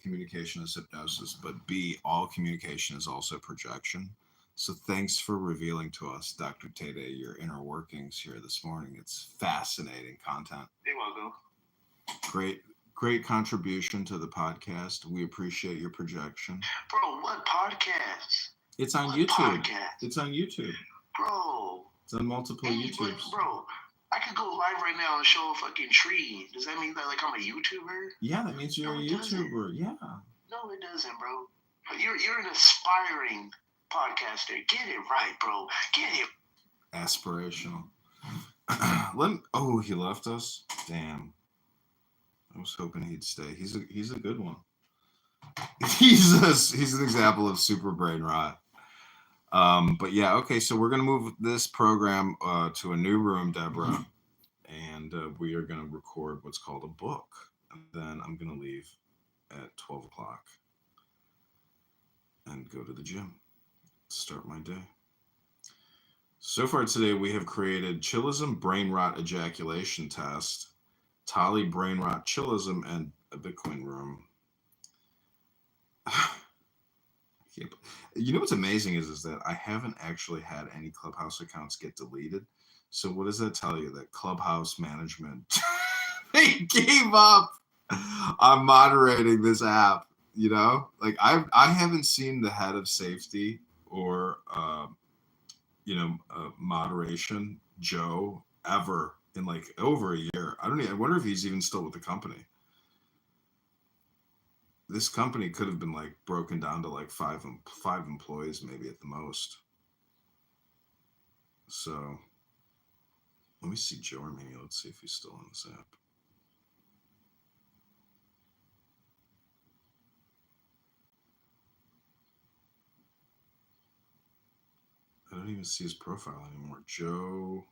communication is hypnosis, but B, all communication is also projection. So thanks for revealing to us, Dr. Tete, your inner workings here this morning. It's fascinating content. You're welcome. Great contribution to the podcast. We appreciate your projection. Bro, what podcast? It's on YouTube. It's on YouTube. Bro. It's on multiple YouTubes. Bro, I could go live right now and show a fucking tree. Does that mean that like I'm a YouTuber? Yeah, that means you're a YouTuber. Yeah. No, it doesn't, bro. You're an aspiring podcaster. Get it right, bro. Get it. Aspirational. He left us. Damn. I was hoping he'd stay. He's a good one. He's an example of super brain rot. But yeah, okay. So we're gonna move this program to a new room, Deborah, and we are gonna record what's called a book, and then I'm gonna leave at 12 o'clock and go to the gym. Start my day. So far today, we have created chillism, brain rot ejaculation test, Tali brain rot chillism, and a Bitcoin room. You know what's amazing is that I haven't actually had any Clubhouse accounts get deleted. So what does that tell you? That Clubhouse management, they gave up on moderating this app. You know, like I haven't seen the head of safety or moderation, Joe, ever in like over a year. I wonder if he's even still with the company. This company could have been like broken down to like five employees, maybe at the most. So let me see Joe Armenia. Let's see if he's still on this app. I don't even see his profile anymore. Joe.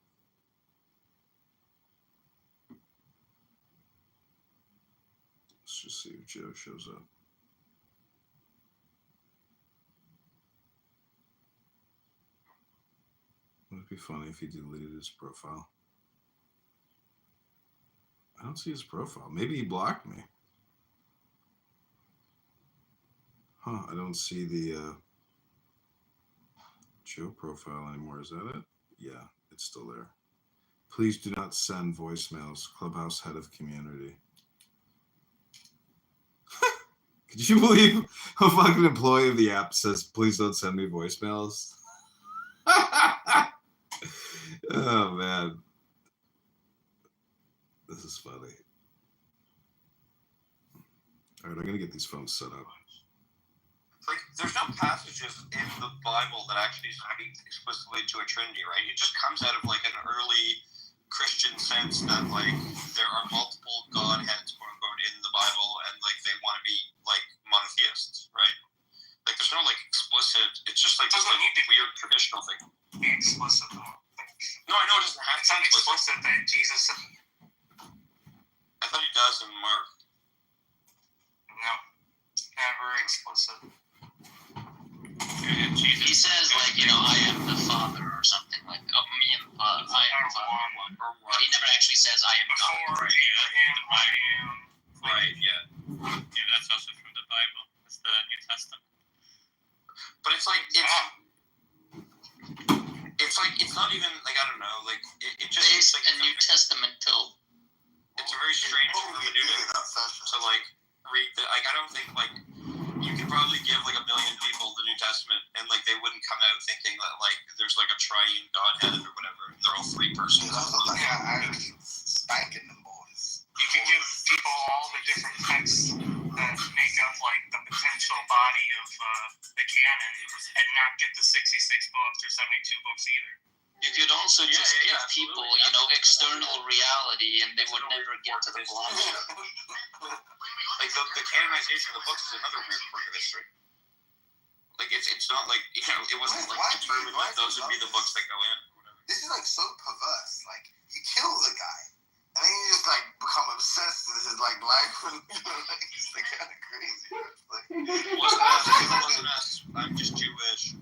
Let's just see if Joe shows up. Would it be funny if he deleted his profile? I don't see his profile. Maybe he blocked me. Huh, I don't see the Joe profile anymore. Is that it? Yeah, it's still there. Please do not send voicemails. Clubhouse head of community. Could you believe a fucking employee of the app says, please don't send me voicemails? Oh, man. This is funny. All right, I'm going to get these phones set up. Like, there's no passages in the Bible that actually speak explicitly to a Trinity, right? It just comes out of, like, an early Christian sense that, like, there are multiple Godheads, quote-unquote, in the Bible, and, like, they want to be, like, monotheists, right? Like, there's no, like, explicit... It's just, like, this weird traditional thing. Be explicit, though. No, I know it doesn't have to be explicit that Jesus... I thought he does in Mark. No. Never explicit. He says, like, I am the Father or something, like, me and the Father, I am the Father. But he never actually says, I am God. Before Abraham, I am. Right, yeah. Yeah, that's also from the Bible. It's the New Testament. But it's like, it's not even, like, I don't know, like, it just... There's like a New Testamental. It's a very strange hermeneutic to, like, read the... Like, I don't think, like... You could probably give like 1 million people the New Testament and like they wouldn't come out thinking that like there's like a triune Godhead or whatever. They're all three persons. Spanking them boys. You can give people all the different texts that make up like the potential body of the canon and not get the 66 books or 72 books either. You could also just give people, external reality and they would never get to the bottom. Like the canonization of the books is another weird quirk of history. Like it's not like it wasn't like determined that those would be the books that go in. Or whatever. This is like so perverse. Like you kill the guy, and then you just like become obsessed with his like life. It's like kind of crazy. Like, it wasn't us. I'm just Jewish.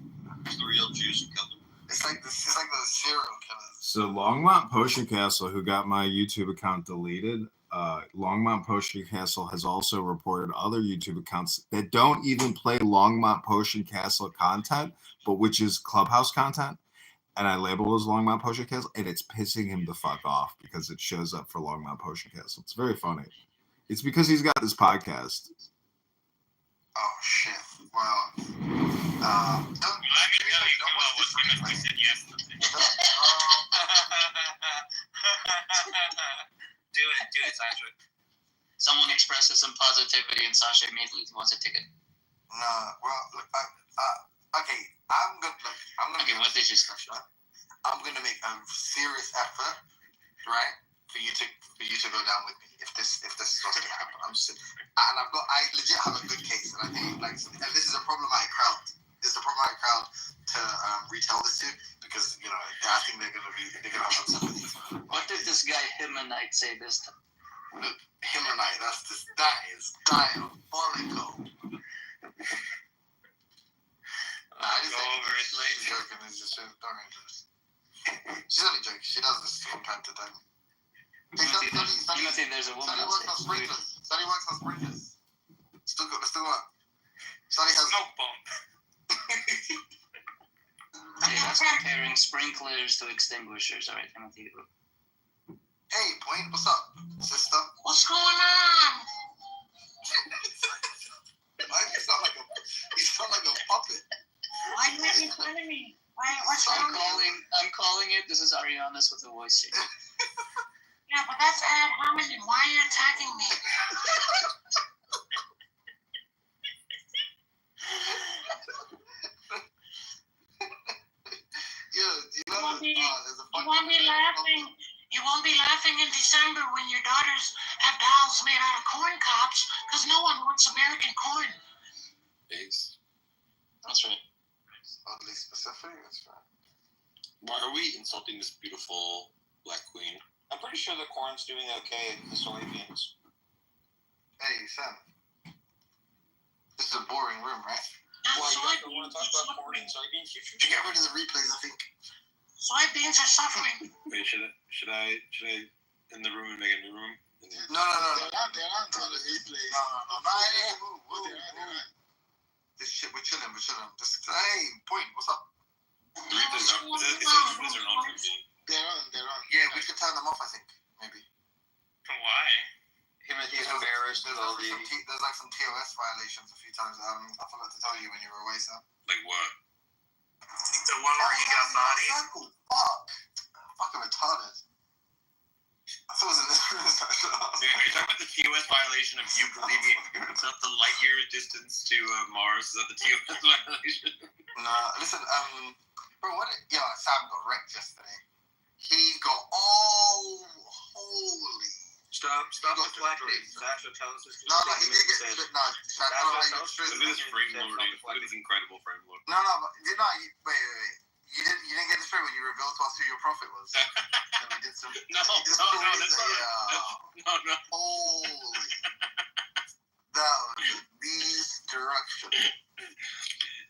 It's the real Jews who killed him. It's like those serial killers. So Longmont Potion Castle, who got my YouTube account deleted, Longmont Potion Castle has also reported other YouTube accounts that don't even play Longmont Potion Castle content, but which is Clubhouse content. And I label it as Longmont Potion Castle, and it's pissing him the fuck off because it shows up for Longmont Potion Castle. It's very funny. It's because he's got this podcast. Oh shit! Well, don't Let me tell you, come on, what Timothy said yesterday. Do it, Sasha. Someone expresses some positivity, and Sasha immediately wants a ticket. No, well, look, okay. I'm gonna. Okay, what did you say? I'm gonna make a serious effort, right, for you to go down with me if this is what's gonna happen. I legit have a good case, and I think and this is a problematic crowd. This is a problematic crowd to retell this to because I think they're gonna have some sympathy. What did this guy Himonite say this time? Himonite, that is diabolical. Go over it later. She's joking. It's just don't interest. She's only joking. She does this from time to time. Hey, Timothy, there's a woman Study works on sprinklers. Still work. Study has Smoke bomb. Okay, that's comparing sprinklers to extinguishers. All right, Timothy. Hey, Point, what's up, sister? What's going on? Why do you sound like a puppet? Why are you making fun of me? What's wrong with you? I'm calling it. This is Arianas with a voice change. Yeah, but that's ad hominem. Why are you attacking me? You won't be laughing. You won't be laughing in December when your daughters have dolls made out of corn cobs because no one wants American corn. Pigs. That's right. Oddly specific. That's right. Why are we insulting this beautiful black queen? I'm pretty sure the corn's doing okay in the soybeans. Hey, Sam. This is a boring room, right? Well, you guys don't want to talk about corn and soybeans? You should Get rid of the replays, I think. Soybeans are suffering. Wait, should I in the room and make a new room? No. They're on the replays. No. This shit, we're chilling. Hey, Point, what's up? The replays are on for me. They're on. Yeah, we should turn them off, I think. Maybe. Why? Timothy's embarrassed with all the... There's some TOS violations a few times. I forgot to tell you when you were away, Sam. Like what? The one where he got bodied. Fucking retarded. I thought it was in this room. Are you talking about the TOS violation of you believing it's not the light year distance to Mars? Is that the TOS violation? Nah, listen, bro, Sam got wrecked yesterday. He got all holy. Stop deflecting. Sasha, tell us this. No, he did get straight. No, Look at this frame load. Look at this incredible frame load. No, wait. You didn't get the straight when you revealed to us who your prophet was. And we did some. No. Holy. That was destruction.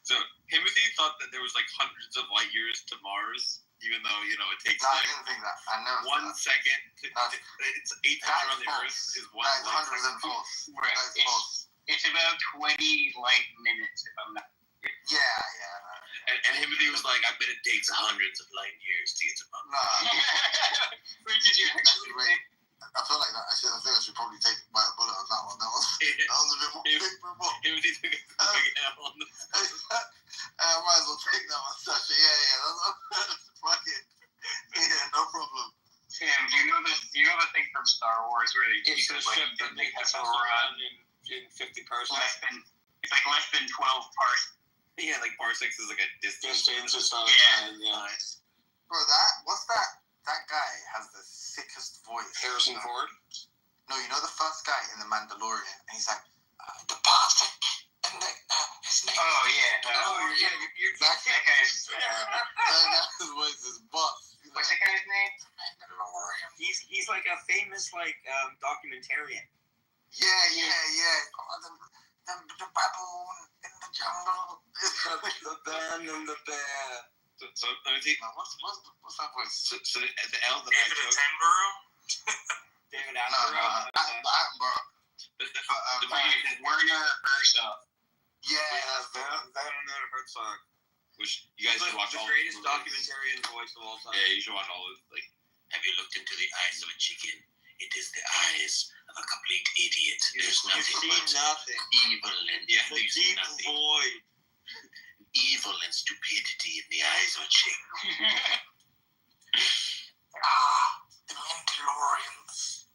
So Timothy thought that there was like hundreds of light years to Mars, even though it takes No, I didn't think that. I never. 1 second. It's 8 times around the Earth is one. That is 100% false. Right. That is false. It's about 20 light minutes, if I'm not. Yeah. And Timothy was like, I bet it takes hundreds of light years to get to Mars. Nah. Where did you actually Wait. I feel like that. I think I should probably take my bullet on that one. That was a bit more big for a Timothy took a big L on the I might as well take that one, Sasha. Yeah. Fuck it. Yeah, no problem. Sam, do you know the thing from Star Wars where they It's the ship that they have around in 50 parsecs. It's like less than 12 parsecs. Yeah, like parsecs is like a distance. Yeah. Nice. Bro, what's that? That guy has the sickest voice. Harrison Ford? No, you know the first guy in The Mandalorian, and he's like, the parsec, and his name. Oh, yeah. You're exactly. That guy's... That guy's voice is buff. What's that guy's name? He's like a famous documentarian. Yeah. The baboon in the jungle. The band and the bear. So let me see. What's that voice? So the L that I David took. Attenborough? David No, Attenborough. Attenborough. The Werner Herzog. Yeah, That another Herzog. Which you guys should watch the all greatest the movies. documentarian voice of all time. Yeah, you should watch all of it. Like, Have you looked into the eyes of a chicken? It is the eyes of a complete idiot. There's You nothing see but nothing. evil and Yeah, The you see deep nothing. void. Evil and stupidity in the eyes of a chicken. the Mandalorians.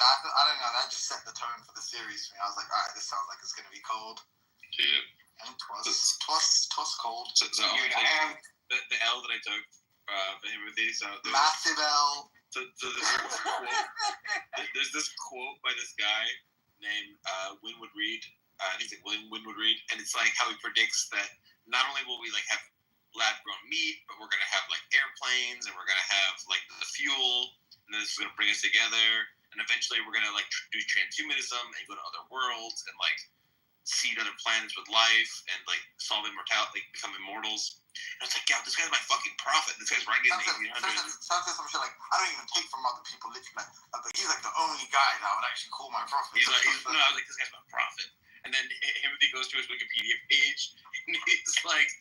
I don't know. That just set the tone for the series for me. I was like, all right, this sounds like it's gonna be cold. yeah. And twas cold. So Dude, I am. the L that I took for him with these. So Massive L. there's this quote by this guy named Winwood Reed. I think it's like William Winwood Reed, and it's like how he predicts that not only will we like have lab grown meat, but we're gonna have like airplanes, and we're gonna have like the fuel, and then this is gonna bring us together, and eventually we're gonna like do transhumanism and go to other worlds and like seed other planets with life and like solve immortality, like become immortals. And it's like, yeah, this guy's my fucking prophet. This guy's writing in the 1800s. Sounds like some shit like, I don't even take from other people, literally, like, but he's like the only guy that I would actually call my prophet. I was like, this guy's my prophet. And then Timothy goes to his Wikipedia page, and he's like,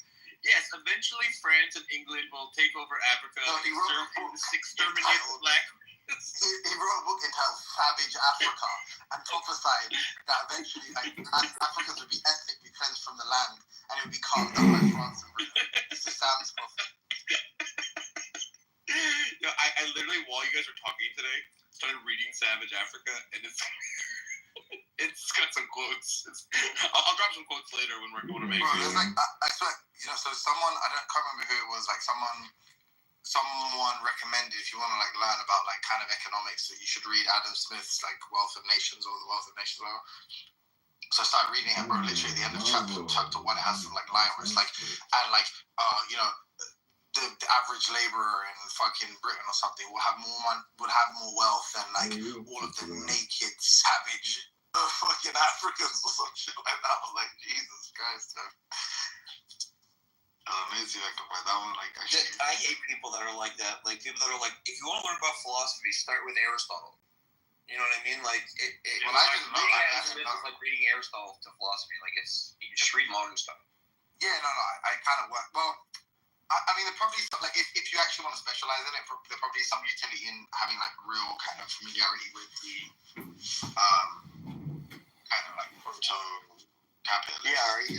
yes, eventually France and England will take over Africa No, he wrote a book and exterminate the black. he wrote a book entitled Savage Africa and prophesied that eventually like, Africans would be ethnically cleansed from the land and it would be carved up by France and Britain. This is Sam's prophet. No, I literally, while you guys were talking today, started reading Savage Africa, and it's got some quotes. I'll drop some quotes later when we're going to make Bro, it. there's like, I swear, so someone, can't remember who it was, like someone recommended if you want to like learn about like kind of economics that you should read Adam Smith's like Wealth of Nations or the Wealth of Nations. So I started reading it, bro. Literally at the end of chapter 1, it has some like line where it's like, and like, the average laborer in fucking Britain or something would have more wealth than like all of the naked savage fucking Africans or some shit like that. I was like, Jesus Christ, man. Amazing, I can find that one. Like, actually, I hate people that are like that. Like people that are like, if you want to learn about philosophy, start with Aristotle. You know what I mean? Like, Well, I didn't know. it's like reading Aristotle to philosophy. Like, you just read modern stuff. Yeah, no, I kind of work. Well, I mean, there probably like if you actually want to specialize in it, there probably is some utility in having like real kind of familiarity with the kind of like proto capitalist. Yeah, are you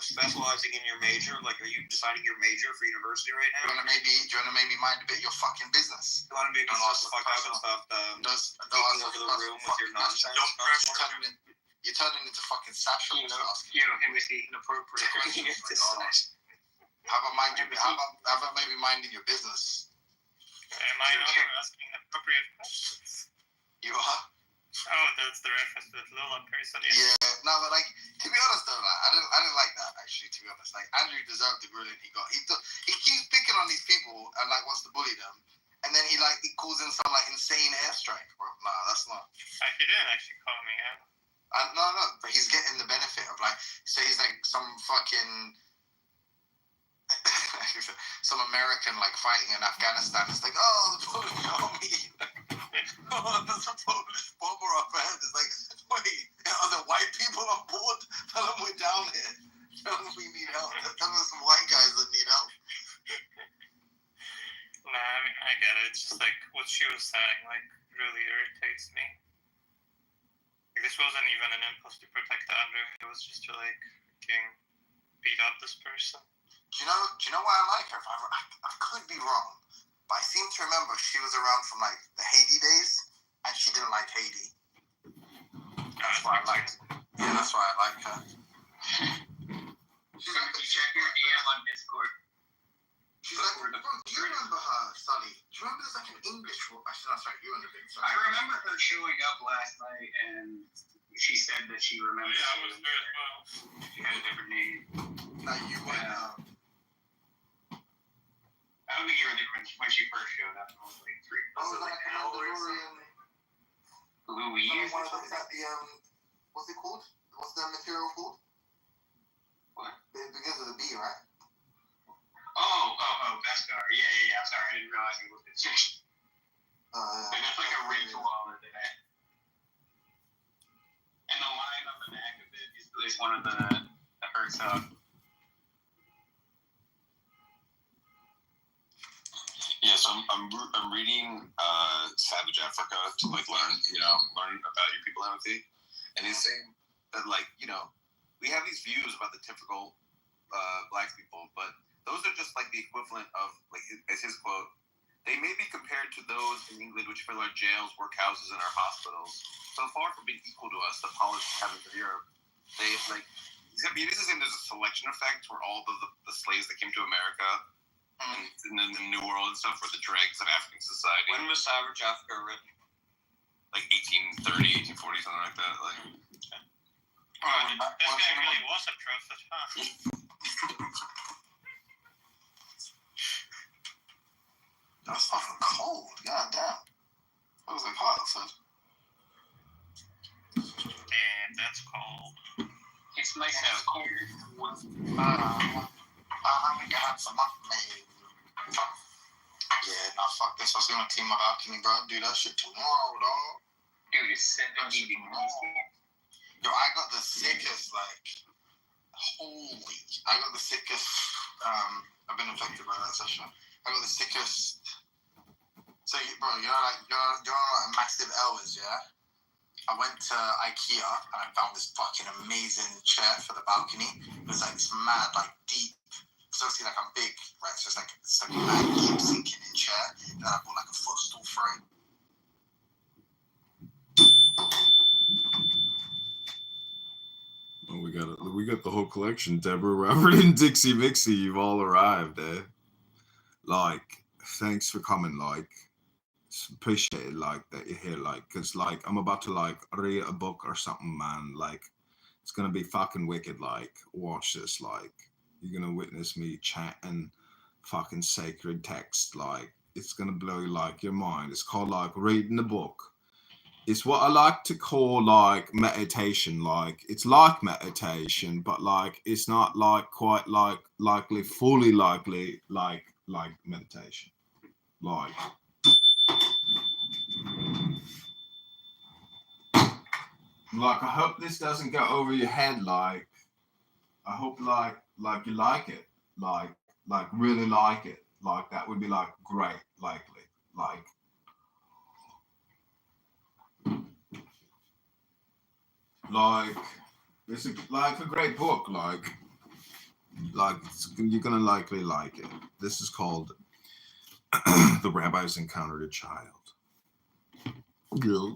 specializing in your major? Like, are you deciding your major for university right now? Do you want to maybe mind a bit your fucking business? You want to maybe Don't shut ask the fuck up and stop taking over the room with your nonsense? You're turning into fucking Sasha. Timothy, inappropriate. How about maybe minding your business? Am I not asking appropriate questions? You are? Oh, that's the reference to that Lola person. Yeah, no, but like, to be honest though, like, I didn't like that actually. To be honest, like Andrew deserved the grilling he got. He keeps picking on these people and like wants to bully them, and then he calls in some like insane airstrike, bro. Nah, that's not. He didn't actually call me out. No, but he's getting the benefit of like, so he's like some fucking. Some American like fighting in Afghanistan. It's like, oh, the Polish army. Oh, there's a Polish bomber up ahead. It's like, wait, are there white people on board? Tell them we're down here. Tell them we need help. Tell them some white guys that need help. Nah, I mean, I get it. It's just like what she was saying, like, really irritates me. Like, this wasn't even an impulse to protect Andrew. It was just to like beat up this person. Do you know why I like her? I could be wrong, but I seem to remember she was around from like the Haiti days, and she didn't like Haiti. That's why I liked. Yeah, that's why I like her. She's like, Check your DM on Discord. She's like, bro, do you remember her, Sully? Do you remember there's like an English? Actually, no, sorry, you understand. I remember her showing up last night, and she said that she remembered. Yeah, I was there as well. She had a different name. No, you went. I don't think you were there when she first showed up. It was like 3. Oh, like an Mandalorian. Louise. One of them at the what's it called? What's the material called? What? It begins with a B, right? Oh, Beskar. Yeah. Sorry, I didn't realize it was. That's like a ritual that they the hurts out. Yeah, so I'm reading Savage Africa to like learn about your people empathy, and he's saying that like we have these views about the typical black people, but those are just like the equivalent of like as his quote. They may be compared to those in England which fill our jails, workhouses, and our hospitals. So far from being equal to us, the polished heavens of Europe, they like. He's saying there's a selection effect where all the slaves that came to America. And then the New World and stuff were the dregs of African society. When was Savage Africa written? Like 1830, 1840, something like that. Like, this guy really was a prophet, huh? That's fucking cold. God damn. That was like hot outside. Damn, that's cold. It's nice and cold. I got some money. Yeah, nah, fuck this. I was gonna clean my balcony, bro. Do that shit tomorrow, dog. Dude, it's 70 degrees. Yo, I got the sickest, like, holy. I got the sickest, I've been affected by that session. I got the sickest. So, bro, you know what a massive L is, yeah? I went to IKEA and I found this fucking amazing chair for the balcony. It was like this mad, like deep. So obviously, like I'm big, right? So it's like a mad deep sinking in chair. And then I bought like a footstool for it. Oh, we got the whole collection. Deborah, Robert, and Dixie Mixie, you've all arrived, eh? Like, thanks for coming. Like, appreciate it. Like that you're here. Like, cause like I'm about to like read a book or something, man. Like, it's gonna be fucking wicked. Like, watch this. Like, you're gonna witness me chanting fucking sacred text. Like, it's gonna blow like your mind. It's called like reading a book. It's what I like to call like meditation. Like, it's like meditation, but like it's not like quite like likely fully likely like meditation. Like I hope this doesn't go over your head. Like, I hope like you like it. Like really like it. Like, that would be like great. Likely. Like it's a great book. Like you're gonna likely like it. This is called The Rabbis Encountered a Child. Yeah.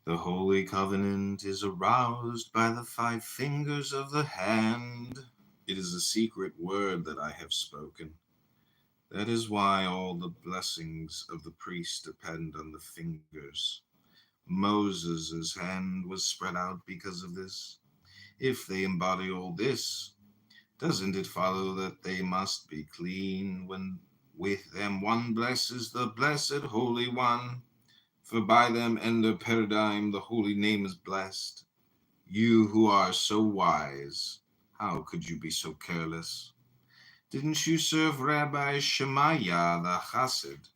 The Holy Covenant is aroused by the 5 fingers of the hand. It is a secret word that I have spoken. That is why all the blessings of the priest depend on the fingers. Moses' hand was spread out because of this. If they embody all this, doesn't it follow that they must be clean when with them one blesses the blessed Holy One? For by them and their paradigm the holy name is blessed. You who are so wise, how could you be so careless? Didn't you serve Rabbi Shemaiah the Chassid?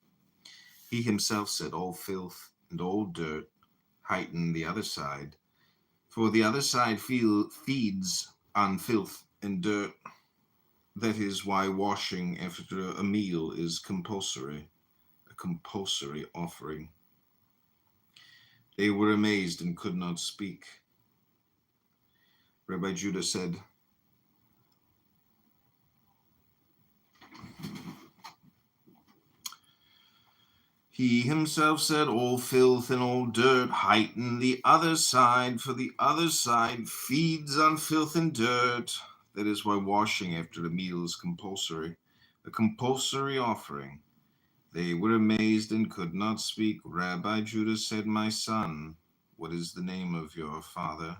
He himself said all filth and all dirt heighten the other side, for the other side feeds on filth and dirt. That is why washing after a meal is compulsory, a compulsory offering. They were amazed and could not speak. Rabbi Judah said, he himself said, all filth and all dirt heighten the other side, for the other side feeds on filth and dirt. That is why washing after the meal is compulsory, a compulsory offering. They were amazed and could not speak. Rabbi Judah said, my son, what is the name of your father?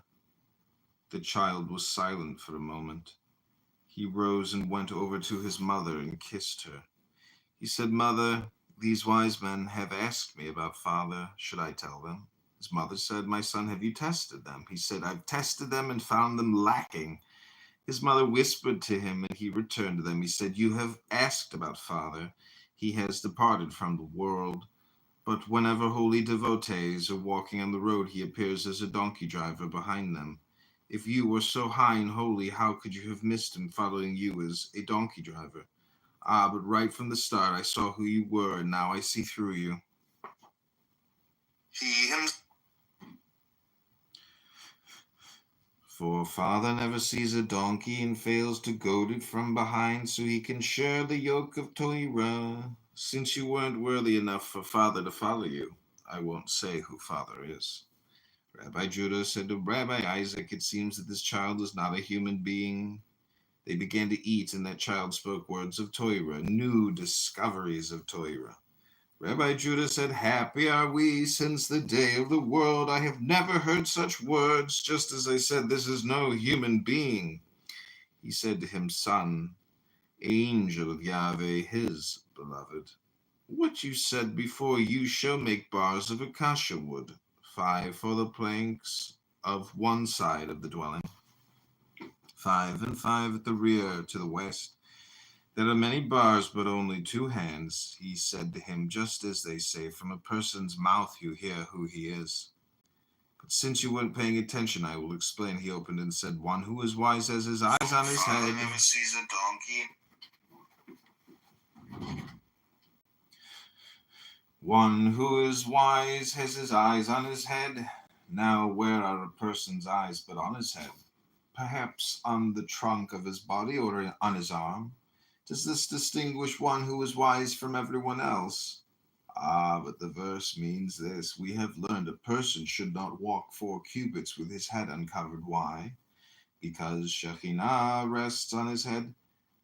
The child was silent for a moment. He rose and went over to his mother and kissed her. He said, Mother, these wise men have asked me about father. Should I tell them? His mother said, my son, have you tested them? He said, I've tested them and found them lacking. His mother whispered to him, and he returned to them. He said, you have asked about father. He has departed from the world. But whenever holy devotees are walking on the road, he appears as a donkey driver behind them. If you were so high and holy, how could you have missed him following you as a donkey driver? Ah, but right from the start, I saw who you were, and now I see through you. He himself. For father never sees a donkey and fails to goad it from behind so he can share the yoke of Torah. Since you weren't worthy enough for father to follow you, I won't say who father is. Rabbi Judah said to Rabbi Isaac, it seems that this child is not a human being. They began to eat, and that child spoke words of Torah, new discoveries of Torah. Rabbi Judah said, happy are we since the day of the world. I have never heard such words, just as I said, this is no human being. He said to him, son, angel of Yahweh, his beloved, what you said before, you shall make bars of acacia wood, 5 for the planks of one side of the dwelling, 5 and 5 at the rear to the west. There are many bars, but only 2 hands. He said to him, just as they say, from a person's mouth you hear who he is. But since you weren't paying attention, I will explain. He opened and said, one who is wise has his eyes on his head. Never sees a donkey. One who is wise has his eyes on his head. Now, where are a person's eyes but on his head? Perhaps on the trunk of his body or on his arm? Does this distinguish one who is wise from everyone else? Ah, but the verse means this. We have learned a person should not walk 4 cubits with his head uncovered. Why? Because Shekhinah rests on his head.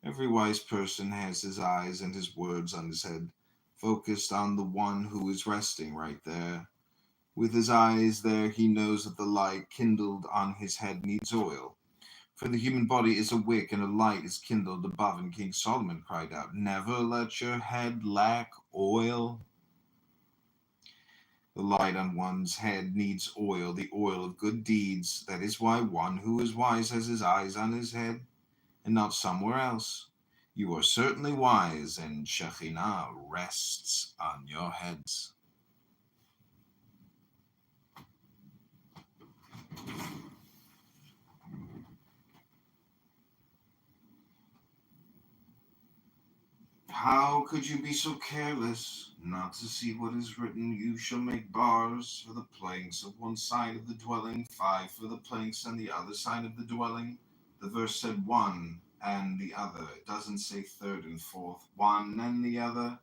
Every wise person has his eyes and his words on his head, focused on the one who is resting right there. With his eyes there, he knows that the light kindled on his head needs oil. For the human body is a wick, and a light is kindled above. And King Solomon cried out, never let your head lack oil. The light on one's head needs oil, the oil of good deeds. That is why one who is wise has his eyes on his head, and not somewhere else. You are certainly wise, and Shekhinah rests on your heads. How could you be so careless not to see what is written? You shall make bars for the planks of one side of the dwelling, 5 for the planks on the other side of the dwelling. The verse said one and the other. It doesn't say third and fourth. One and the other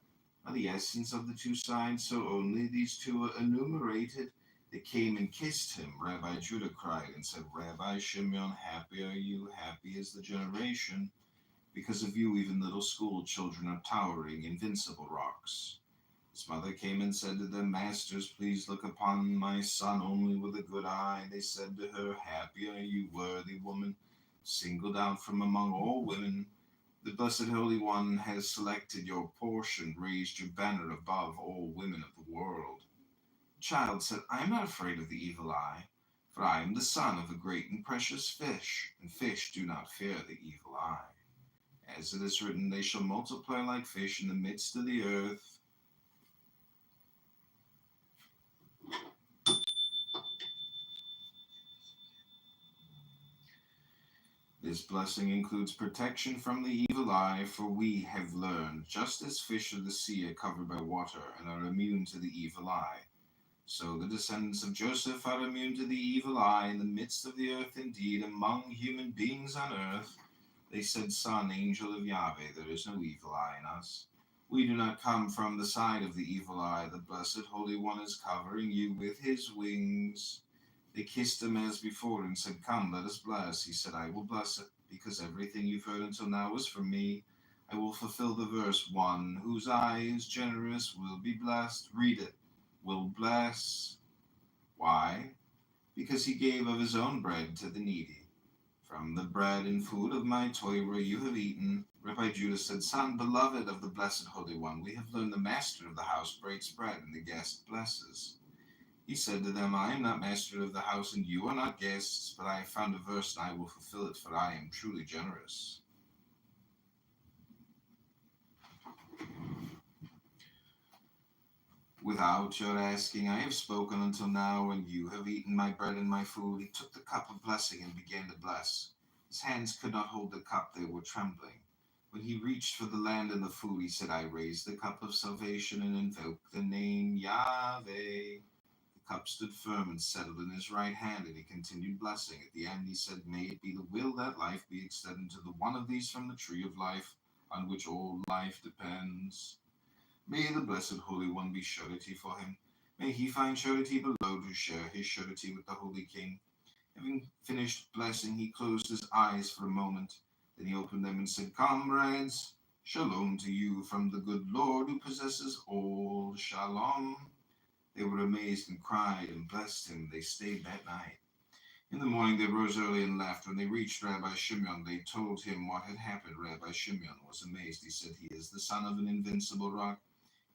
are the essence of the 2 sides, so only these 2 are enumerated. They came and kissed him. Rabbi Judah cried and said, Rabbi Shimon, happy are you, happy is the generation. Because of you, even little school children are towering, invincible rocks. His mother came and said to them, Masters, please look upon my son only with a good eye. They said to her, happy are you, worthy woman, singled out from among all women. The Blessed Holy One has selected your portion, raised your banner above all women of the world. The child said, I am not afraid of the evil eye, for I am the son of a great and precious fish, and fish do not fear the evil eye. As it is written, they shall multiply like fish in the midst of the earth. This blessing includes protection from the evil eye, for we have learned, just as fish of the sea are covered by water and are immune to the evil eye, so the descendants of Joseph are immune to the evil eye in the midst of the earth. Indeed, among human beings on earth, they said, Son, angel of Yahweh, there is no evil eye in us. We do not come from the side of the evil eye. The Blessed Holy One is covering you with his wings. They kissed him as before and said, Come, let us bless. He said, I will bless it, because everything you've heard until now is from me. I will fulfill the verse, one whose eye is generous will be blessed. Read it. Will bless. Why? Because he gave of his own bread to the needy. From the bread and food of my Torah you have eaten. Rabbi Judah said, Son, beloved of the Blessed Holy One, we have learned the master of the house breaks bread and the guest blesses. He said to them, I am not master of the house and you are not guests, but I have found a verse and I will fulfill it, for I am truly generous. Without your asking, I have spoken until now, and you have eaten my bread and my food. He took the cup of blessing and began to bless. His hands could not hold the cup, they were trembling. When he reached for the land and the food, he said, I raise the cup of salvation and invoke the name Yahweh. The cup stood firm and settled in his right hand, and he continued blessing. At the end, he said, May it be the will that life be extended to the one of these from the tree of life, on which all life depends. May the blessed Holy One be surety for him. May he find surety below to share his surety with the Holy King. Having finished blessing, he closed his eyes for a moment. Then he opened them and said, Comrades, shalom to you from the good Lord who possesses all shalom. They were amazed and cried and blessed him. They stayed that night. In the morning they rose early and left. When they reached Rabbi Shimon, they told him what had happened. Rabbi Shimon was amazed. He said, He is the son of an invincible rock.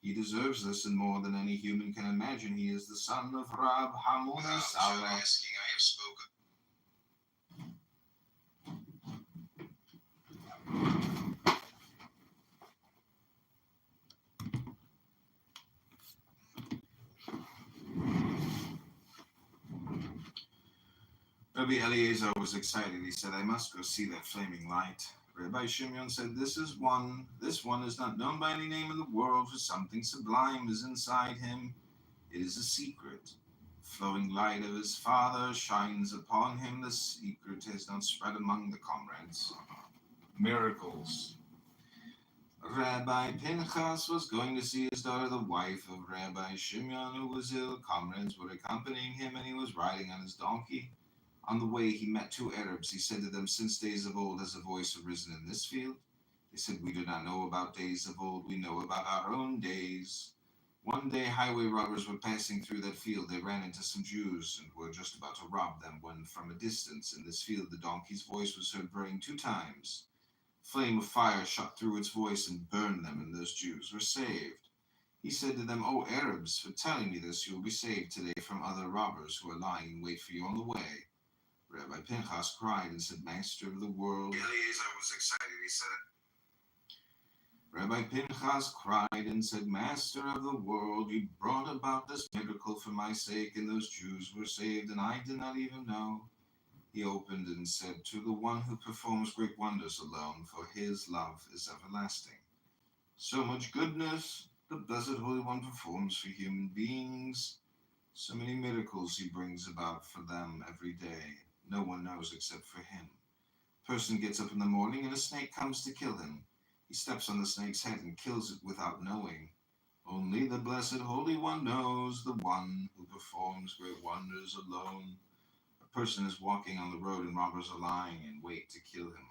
He deserves this, and more than any human can imagine. He is the son of Rab Hamun Salah. Without asking, I have spoken. Rabbi Eliezer was excited. He said, I must go see that flaming light. Rabbi Shimon said, This one is not known by any name in the world, for something sublime is inside him. It is a secret. The flowing light of his father shines upon him. The secret has not spread among the comrades. Miracles. Rabbi Pinchas was going to see his daughter, the wife of Rabbi Shimon, who was ill. Comrades were accompanying him, and he was riding on his donkey. On the way, he met two Arabs. He said to them, Since days of old has a voice arisen in this field? They said, We do not know about days of old. We know about our own days. One day, highway robbers were passing through that field. They ran into some Jews and were just about to rob them when, from a distance in this field, the donkey's voice was heard braying 2 times. A flame of fire shot through its voice and burned them, and those Jews were saved. He said to them, O Arabs, for telling me this, you will be saved today from other robbers who are lying in wait for you on the way. Rabbi Pinchas cried and said, Master of the world. Eliezer was excited. He said, Rabbi Pinchas cried and said, Master of the world, you brought about this miracle for my sake, and those Jews were saved, and I did not even know. He opened and said, To the one who performs great wonders alone, for his love is everlasting. So much goodness the blessed Holy One performs for human beings. So many miracles he brings about for them every day. No one knows except for him. A person gets up in the morning and a snake comes to kill him. He steps on the snake's head and kills it without knowing. Only the blessed Holy One knows, the one who performs great wonders alone. A person is walking on the road and robbers are lying in wait to kill him.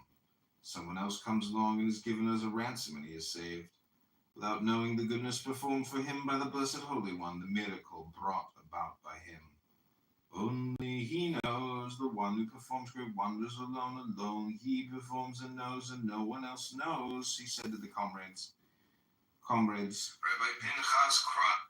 Someone else comes along and is given as a ransom, and he is saved. Without knowing the goodness performed for him by the blessed Holy One, the miracle brought about by him. Only he knows, the one who performs great wonders alone he performs and knows, and no one else knows. He said to the comrades, Rabbi Pinchas cried.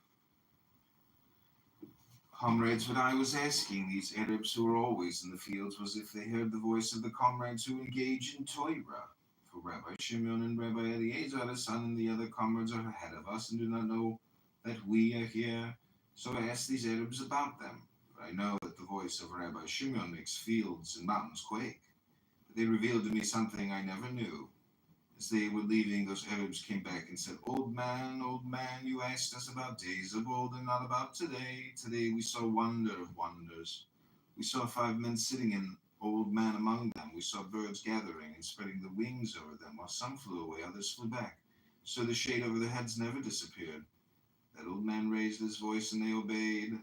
Comrades, what I was asking these Arabs who are always in the fields was if they heard the voice of the comrades who engage in Torah. For Rabbi Shimon and Rabbi Eliezer, his son, and the other comrades are ahead of us and do not know that we are here. So I asked these Arabs about them. I know that the voice of Rabbi Shimon makes fields and mountains quake. But they revealed to me something I never knew. As they were leaving, those Arabs came back and said, old man, you asked us about days of old and not about today. Today we saw wonder of wonders. We saw 5 men sitting and old man among them. We saw birds gathering and spreading their wings over them, while some flew away, others flew back. So the shade over their heads never disappeared. That old man raised his voice and they obeyed.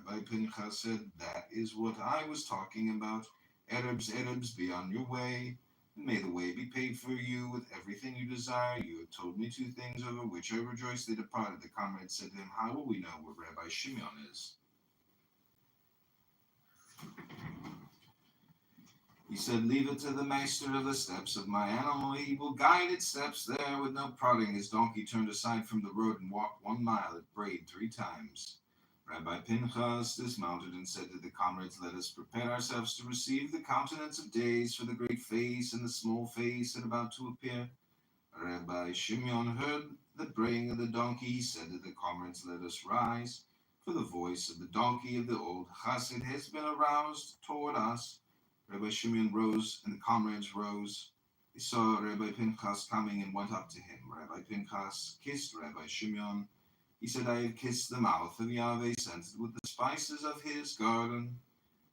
Rabbi Pinchas said, That is what I was talking about. Arabs, be on your way, and may the way be paid for you with everything you desire. You have told me 2 things over which I rejoice. They departed. The comrade said to him, How will we know where Rabbi Shimon is? He said, Leave it to the master of the steps of my animal. He will guide its steps there with no prodding. His donkey turned aside from the road and walked 1 mile. It brayed 3 times. Rabbi Pinchas dismounted and said to the comrades, Let us prepare ourselves to receive the countenance of days, for the great face and the small face are about to appear. Rabbi Shimon heard The braying of the donkey, he said to the comrades, let us rise, for the voice of the donkey of the old chassid has been aroused toward us. Rabbi Shimon rose, and the comrades rose. They saw Rabbi Pinchas coming and went up to him. Rabbi Pinchas kissed Rabbi Shimon. He said, I have kissed the mouth of Yahweh, scented with the spices of his garden.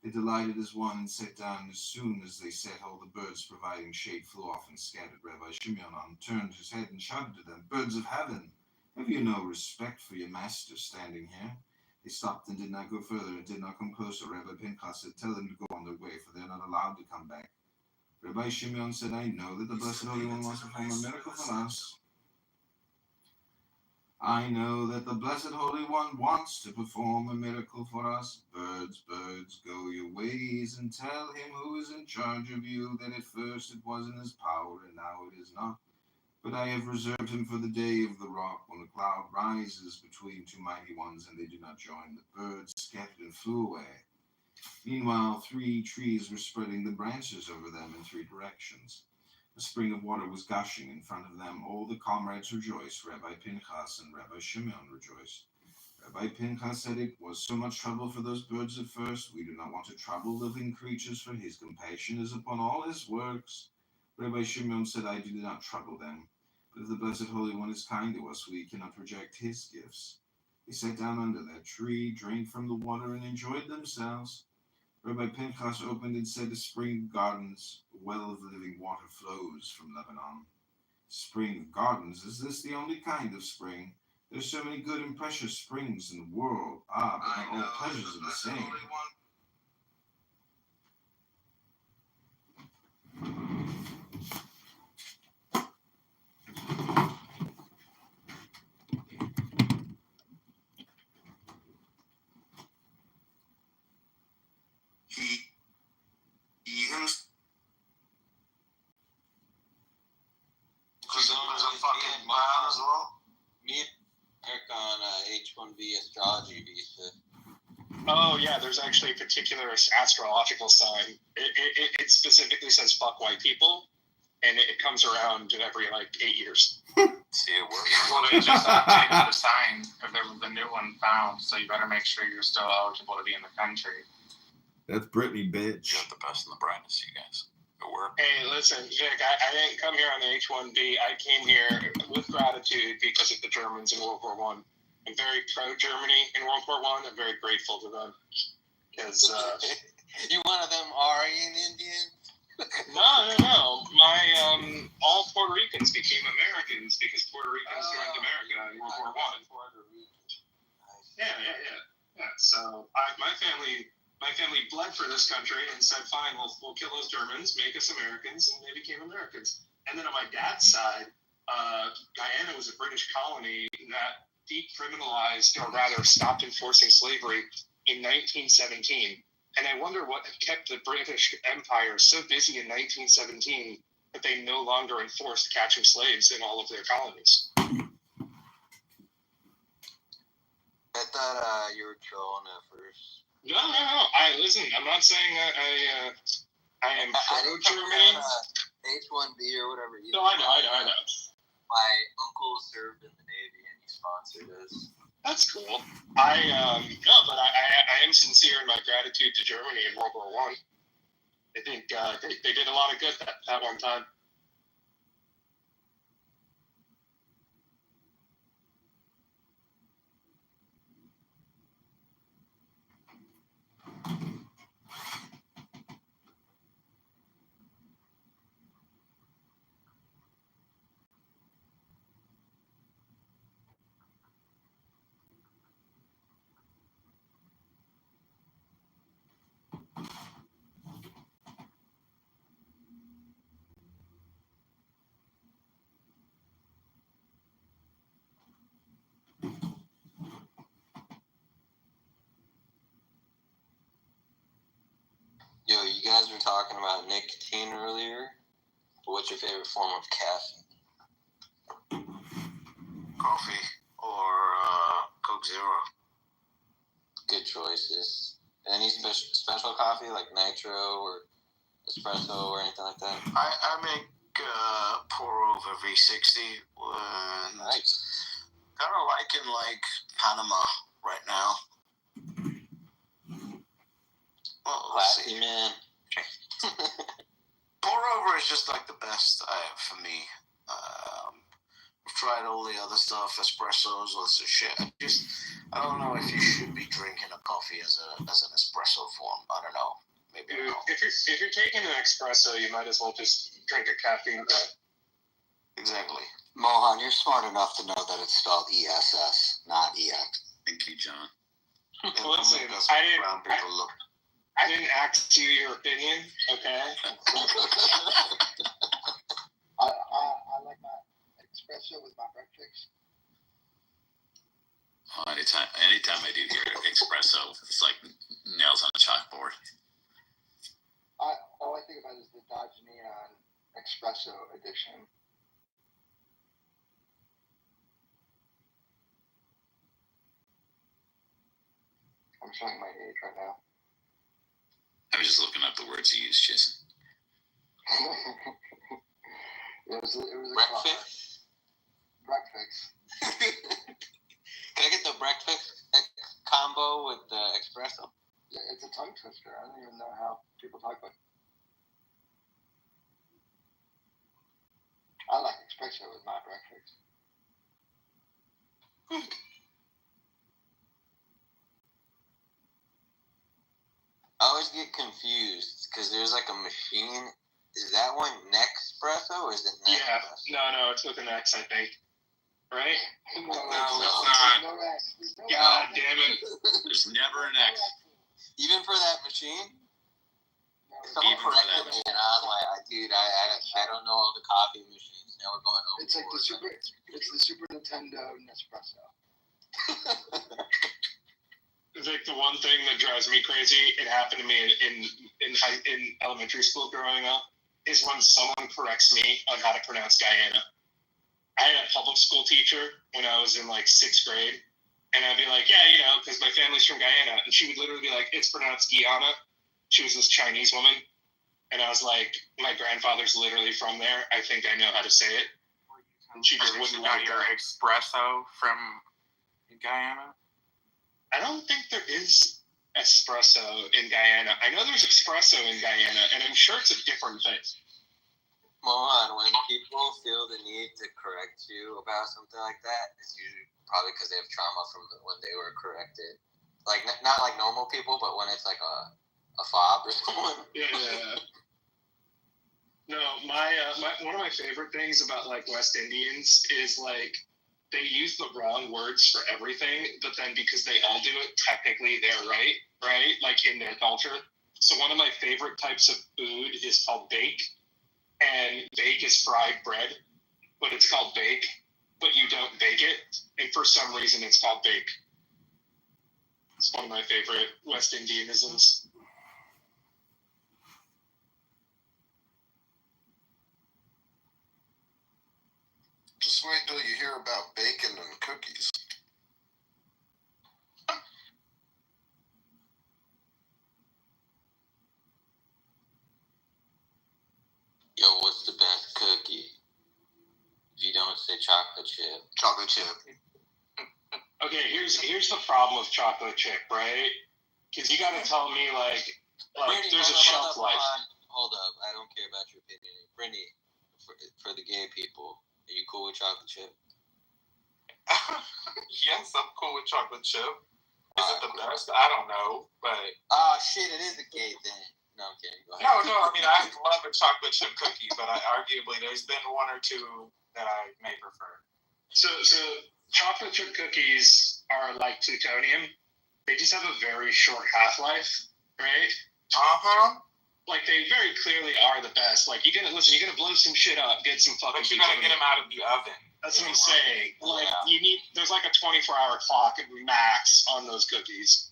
They delighted as one and sat down. As soon as they sat, all the birds providing shade flew off and scattered. Rabbi Shimon turned his head and shouted to them, birds of heaven, have you no respect for your master standing here? They stopped and did not go further and did not come closer. Rabbi Pinchas said, tell them to go on their way, for they are not allowed to come back. Rabbi Shimon said, I know that the Blessed Holy One wants to perform a miracle for us. I know that the Blessed Holy One wants to perform a miracle for us. Birds, birds, go your ways and tell him who is in charge of you that at first it was in his power and now it is not. But I have reserved him for the day of the rock when a cloud rises between two mighty ones and they do not join. The birds scattered and flew away. Meanwhile, 3 trees were spreading the branches over them in 3 directions. A spring of water was gushing in front of them. All the comrades rejoiced. Rabbi Pinchas and Rabbi Shimon rejoiced. Rabbi Pinchas said, it was so much trouble for those birds at first. We do not want to trouble living creatures, for his compassion is upon all his works. Rabbi Shimon said, I do not trouble them. But if the Blessed Holy One is kind to us, we cannot reject his gifts. They sat down under that tree, drank from the water, and enjoyed themselves. Rabbi Pinchas opened and said, a spring of gardens, a well of living water flows from Lebanon. Spring of gardens, is this the only kind of spring? There are so many good and precious springs in the world. But not all pleasures are the same. He himself So, was a fucking clown as well. me and Eric on H-1B astrology visa. Oh, yeah, there's actually a particular astrological sign. It specifically says fuck white people, and it comes around every, 8 years. See, it works. Well, they just updated the sign, if there was a new one found, so you better make sure you're still eligible to be in the country. That's Brittany, bitch. You got the best and the brightest, you guys. It worked. Hey, listen, Vic, I didn't come here on the H-1B. I came here with gratitude because of the Germans in World War I. I'm very pro-Germany in World War I. I'm very grateful to them. Because, You one of them Aryan Indians? No. All Puerto Ricans became Americans because Puerto Ricans joined America in World War I. Yeah. So my family bled for this country and said, fine, we'll kill those Germans, make us Americans, and they became Americans. And then on my dad's side, Guyana was a British colony that decriminalized, or rather stopped enforcing slavery in 1917. And I wonder what kept the British Empire so busy in 1917 that they no longer enforced catching slaves in all of their colonies. I thought you were trolling at first. No. Listen, I'm not saying I am pro-Germany. H-1B or whatever. No, I know. My uncle served in the Navy and he sponsored us. That's cool. I am sincere in my gratitude to Germany in World War I. I think they did a lot of good that one time. Yo, you guys were talking about nicotine earlier. What's your favorite form of caffeine? Coffee or Coke Zero. Good choices. Any special coffee like nitro or espresso or anything like that? I make pour over V60. Nice. Kind of liking like Panama right now. Well, let's see. Man. Pour over is just like the best for me. I've tried all the other stuff, espressos, all this shit. I don't know if you should be drinking a coffee as an espresso form. I don't know. Maybe I don't. If you're taking an espresso, you might as well just drink a caffeine cup. Exactly. Mohan, you're smart enough to know that it's spelled ESS, not EX. Thank you, John. Listen, I didn't ask you your opinion, okay? I like my espresso with my breakfast. Oh, anytime I do hear espresso, it's like nails on a chalkboard. All I think about is the Dodge Neon Espresso edition. I'm showing my age right now. I was just looking up the words you used, Jason. it was a Breakfast? breakfast. Can I get the breakfast combo with the espresso? Yeah, it's a tongue twister. I don't even know how people talk about it. I like espresso with my breakfast. I always get confused because there's like a machine. Is that one Nespresso or is it Nespresso? Yeah, no, it's with an X, I think. Right? No, it's not. not. No X. There's no God X. damn it. There's never an X. Even for that machine? No, Someone Even for corrected that me and I'm like, dude, I don't know all the coffee machines. Now we're going over. it's like the Super Nintendo Nespresso. It's like the one thing that drives me crazy, it happened to me in elementary school growing up, is when someone corrects me on how to pronounce Guyana. I had a public school teacher when I was in like 6th grade, and I'd be like, yeah, because my family's from Guyana, and she would literally be like, it's pronounced Guyana. She was this Chinese woman, and I was like, my grandfather's literally from there. I think I know how to say it. And she just wouldn't let me your go. espresso from Guyana. I don't think there is espresso in Guyana. I know there's espresso in Guyana, and I'm sure it's a different thing. Mohan, when people feel the need to correct you about something like that, it's usually probably because they have trauma from when they were corrected. Like, not like normal people, but when it's like a fob or someone. Yeah. No, my one of my favorite things about like West Indians is like they use the wrong words for everything, but then because they all do it, technically they're right? Like in their culture. So one of my favorite types of food is called bake, and bake is fried bread, but it's called bake, but you don't bake it, and for some reason it's called bake. It's one of my favorite West Indianisms. Just wait till you hear about bacon and cookies. Yo, what's the best cookie? If you don't say chocolate chip. Chocolate chip. Okay, here's the problem with chocolate chip, right? Because you got to tell me like Brittany, there's a shelf life. Hold up, I don't care about your opinion. Brittany, for the gay people, are you cool with chocolate chip? Yes, I'm cool with chocolate chip. Is it the best? I don't know, but Shit, it is a gay thing. No, I'm kidding. Go ahead. no. I mean, I love a chocolate chip cookie, but arguably there's been one or two that I may prefer. So chocolate chip cookies are like plutonium. They just have a very short half-life, right? Like they very clearly are the best. Like you're gonna blow some shit up, get some fucking. But you gotta get them out of the oven. That's what I'm saying. Like there's like a 24-hour clock max on those cookies.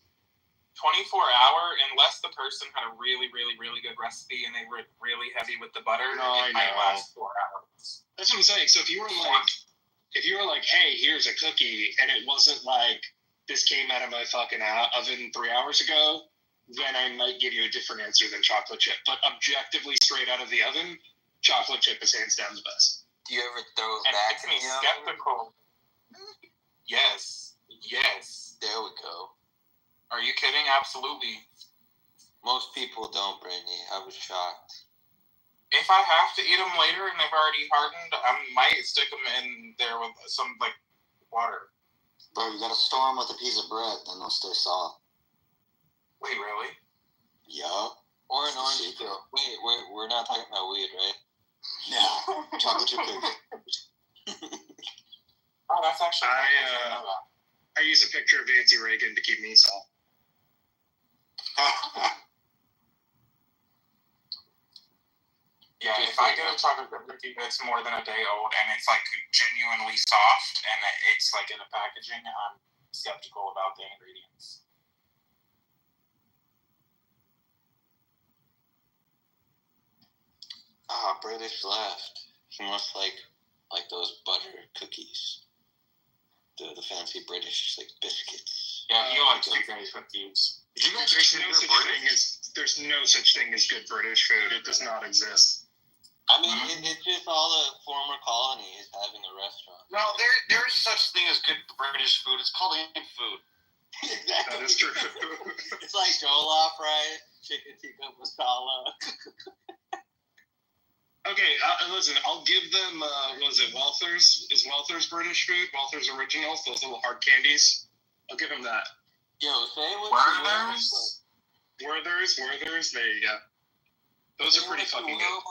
24-hour, unless the person had a really, really, really good recipe and they were really heavy with the butter, it might last 4 hours. That's what I'm saying. So if you were like, hey, here's a cookie, and it wasn't like this came out of my fucking oven 3 hours ago, then I might give you a different answer than chocolate chip. But objectively, straight out of the oven, chocolate chip is hands down the best. Do you ever throw it And back it's in me the oven? skeptical. Yes. There we go. Are you kidding? Absolutely. Most people don't, Brittany. I was shocked. If I have to eat them later and they've already hardened, I might stick them in there with some like water. Bro, you gotta store them with a piece of bread, then they'll stay soft. Wait, really? Yup. Or an orange peel. Wait, we're not talking about weed, right? No. Chocolate chip cookie. Oh, that's actually. I use a picture of Nancy Reagan to keep me soft. Yeah, if I get a chocolate chip cookie that's more than a day old and it's like genuinely soft and it's like in a packaging, I'm skeptical about the ingredients. British left. He must like those butter cookies. The fancy British like biscuits. Yeah, he likes British cookies. Did you guys There's no such thing as good British food. It does not exist. I mean, it's just all the former colonies having a restaurant. No, there is such thing as good British food. It's called Indian food. Exactly. That is true. It's like jollof rice, chicken tikka masala. Okay, listen, I'll give them, what is it, Walther's? Is Walther's British food? Walther's Originals, those little hard candies? I'll give them that. Yo, say what you Werther's, there you go. Those are pretty fucking good.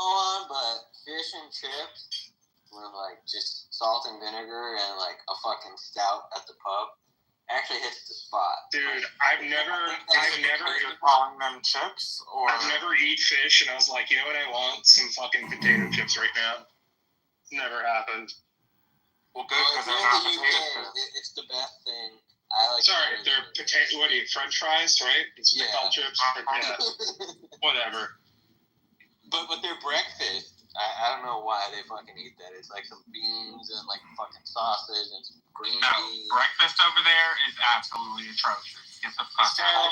But fish and chips with like just salt and vinegar and like a fucking stout at the pub actually hits the spot. Dude, I've never calling them chips, or I've never eat fish, and I was like, you know what I want? Some fucking potato chips right now. Never happened. Well, good, because they're not potato chips. It's the best thing. I like. Sorry, they're potato. What are you? French fries, right? It's potato chips. Yeah. Whatever. But with their breakfast, I don't know why they fucking eat that. It's like some beans and like fucking sausage and some green beans. Breakfast over there is absolutely atrocious. Get the fuck out.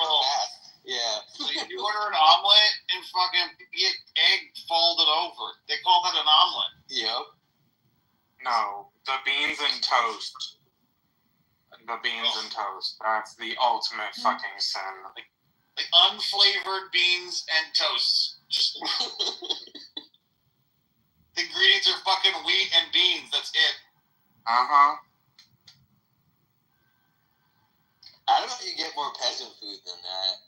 Yeah. So you order an omelet and fucking get egg folded over. They call that an omelet. Yep. No, the beans and toast. The beans and toast. That's the ultimate fucking sin. Like unflavored beans and toast. Just the ingredients are fucking wheat and beans. That's it. Uh-huh. I don't know if you get more peasant food than that.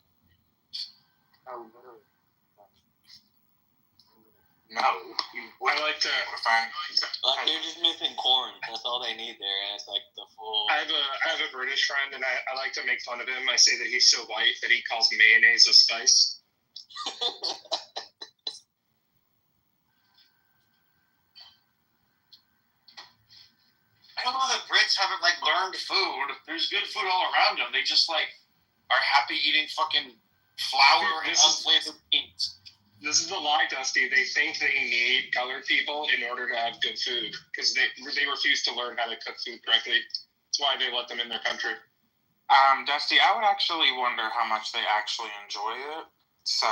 No. I like to. Like they're just missing corn. That's all they need there, and it's like the full. I have a British friend, and I like to make fun of him. I say that he's so white that he calls mayonnaise a spice. I don't know that Brits haven't like learned food. There's good food all around them. They just like are happy eating fucking flour and unflavored beans. This is the lie, Dusty. They think they need colored people in order to have good food because they refuse to learn how to cook food correctly. That's why they let them in their country. Dusty, I would actually wonder how much they actually enjoy it. So,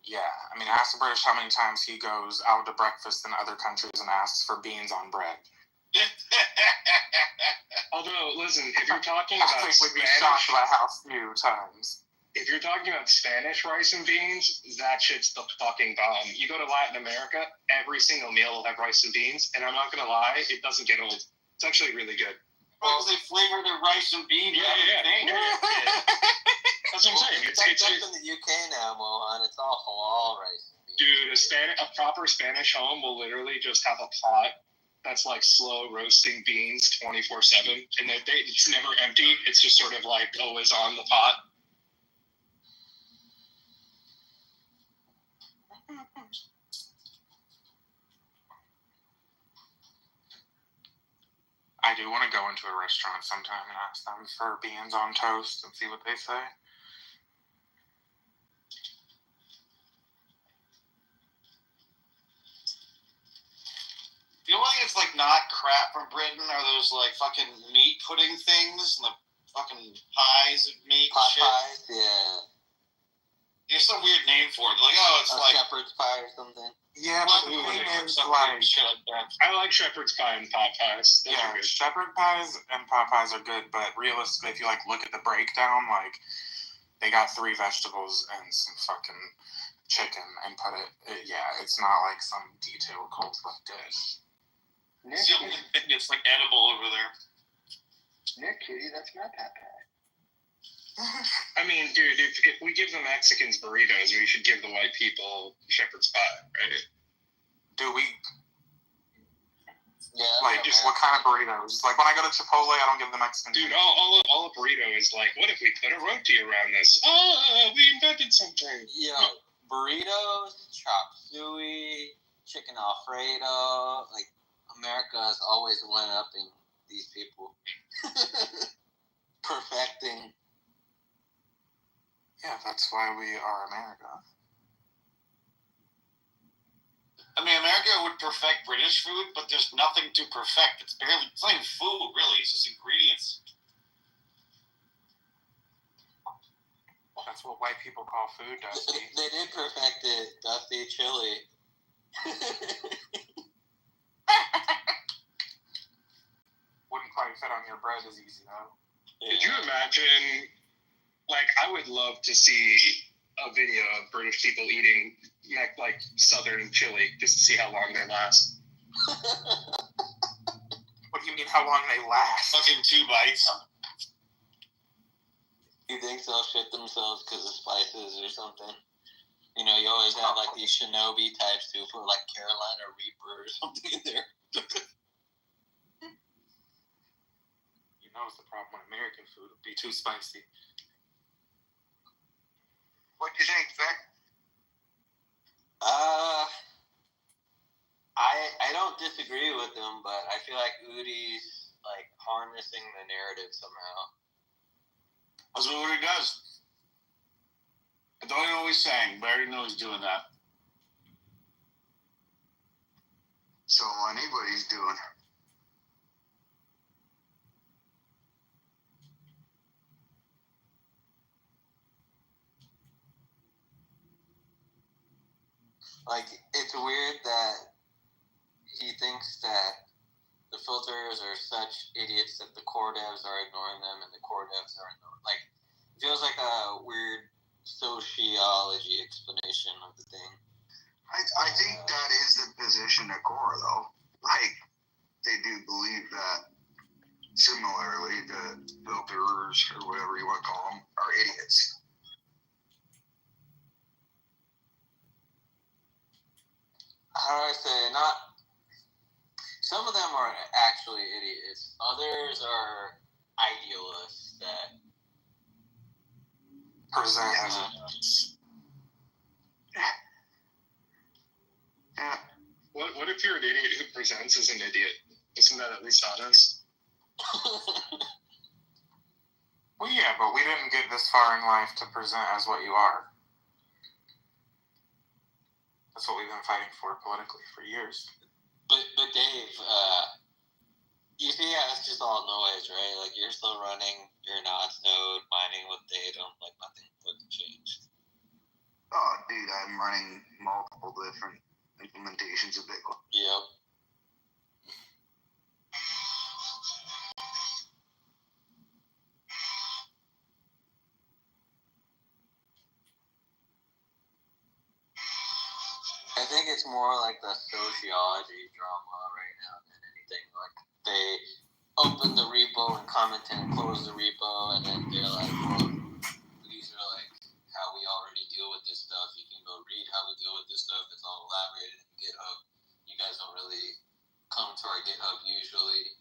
yeah. I mean, ask the British how many times he goes out to breakfast in other countries and asks for beans on bread. Although, listen, if you're talking I about think we'd be Spanish, shocked by how few times. if you're talking about Spanish rice and beans, that shit's the fucking bomb. You go to Latin America, every single meal will have rice and beans, and I'm not gonna lie, it doesn't get old. It's actually really good. Well, they flavor their rice and beans. Yeah. That's what I'm saying. It's in the UK now, Mohan. It's all halal rice. Dude, a proper Spanish home will literally just have a pot that's like slow roasting beans 24/7, and it's never empty. It's just sort of like always on the pot. I do want to go into a restaurant sometime and ask them for beans on toast and see what they say. The only thing that's like not crap from Britain are those like fucking meat pudding things and the fucking pies of meat. Pot shit. pies, yeah. There's some weird name for it. Like, oh, it's A like shepherd's pie or something. Yeah, but the thing is, like, shit like that. I like shepherd's pie and pot pies. Those yeah, are good. shepherd pies and pot pies are good, but realistically, if you like look at the breakdown, like they got 3 vegetables and some fucking chicken and put it. Yeah, it's not like some detailed cold-cooked dish. Nick, It's the only thing that's like edible over there. Nick, kitty, that's my pot pie. I mean, dude, if we give the Mexicans burritos, we should give the white people shepherd's pie, right? Do we Yeah. like what kind of burritos? Like when I go to Chipotle, I don't give the Mexican. Dude, all a burrito is like, what if we put a roti around this? Oh, we invented something. Yo, burritos, chop suey, chicken Alfredo. Like, America is always one-upping these people. Perfecting. Yeah, that's why we are America. I mean, America would perfect British food, but there's nothing to perfect. It's not even food, really. It's just ingredients. That's what white people call food, Dusty. They did perfect it, Dusty chili. Wouldn't quite fit on your bread as easy, though. Could you imagine, like, I would love to see a video of British people eating, like, southern chili, just to see how long they last. What do you mean, how long they last? Fucking 2 bites. He thinks they'll shit themselves because of spices or something. You know, you always have, like, these shinobi types, too, for, like, Carolina Reaper or something in there. You know it's the problem with American food. It'd be too spicy. What do you think, Vic? I don't disagree with him, but I feel like Udi's, like, harnessing the narrative somehow. That's what he does. I don't even know what he's saying, but I already know he's doing that. So I need what he's doing. Like, it's weird that he thinks that the filters are such idiots that the core devs are ignoring them and the core devs are ignoring. Like, it feels like a weird sociology explanation of the thing. I think that is the position at core, though. Like, they do believe that similarly, the filters or whatever you want to call them are idiots. How do I say? Not. Some of them are actually idiots. Others are idealists that Present as Yeah. What if you're an idiot who presents as an idiot? Isn't that at least honest? Well, yeah, but we didn't get this far in life to present as what you are. That's what we've been fighting for politically for years. But Dave, you see how it's just all noise, right? Like, you're still running your NOTS node, mining with Datum, like nothing fucking changed. Oh, dude, I'm running multiple different implementations of Bitcoin. Yep. I think it's more like the sociology drama right now than anything. Like, they open the repo and comment and close the repo, and then they're like, well, these are like how we already deal with this stuff. You can go read how we deal with this stuff. It's all elaborated in GitHub. You guys don't really come to our GitHub usually.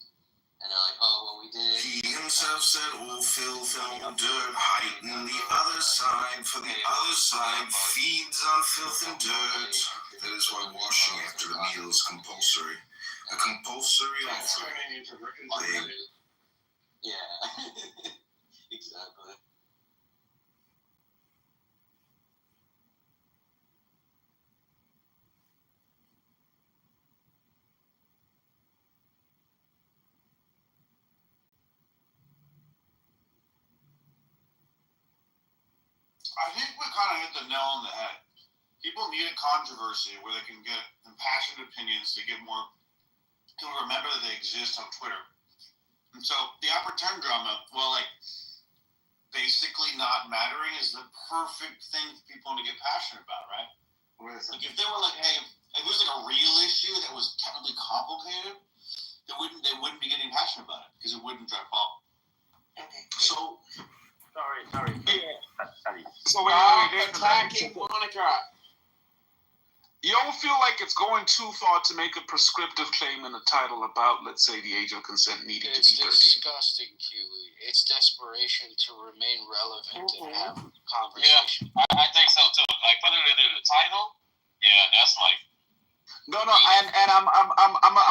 And they're like, oh, well, we did. He himself said, all filth and all dirt, heighten the other side, for the other side feeds on filth and dirt. That is why washing after a meal is compulsory. A compulsory offering. Yeah. Exactly. I think we kind of hit the nail on the head. People need a controversy where they can get impassioned opinions to get more people remember that they exist on Twitter. And so the Upper 10 drama, well, like, basically not mattering is the perfect thing for people to get passionate about, right? Like, if they were like, hey, if it was like a real issue that was technically complicated, they wouldn't be getting passionate about it because it wouldn't drive ball. Okay. So, Sorry. so wait, attacking Monica. You don't feel like it's going too far to make a prescriptive claim in the title about, let's say, the age of consent needing to It's be 13? disgusting, Kiwi. It's desperation to remain relevant and have Yeah, conversation. I think so too. Like putting it in the title, yeah, that's like No, and I'm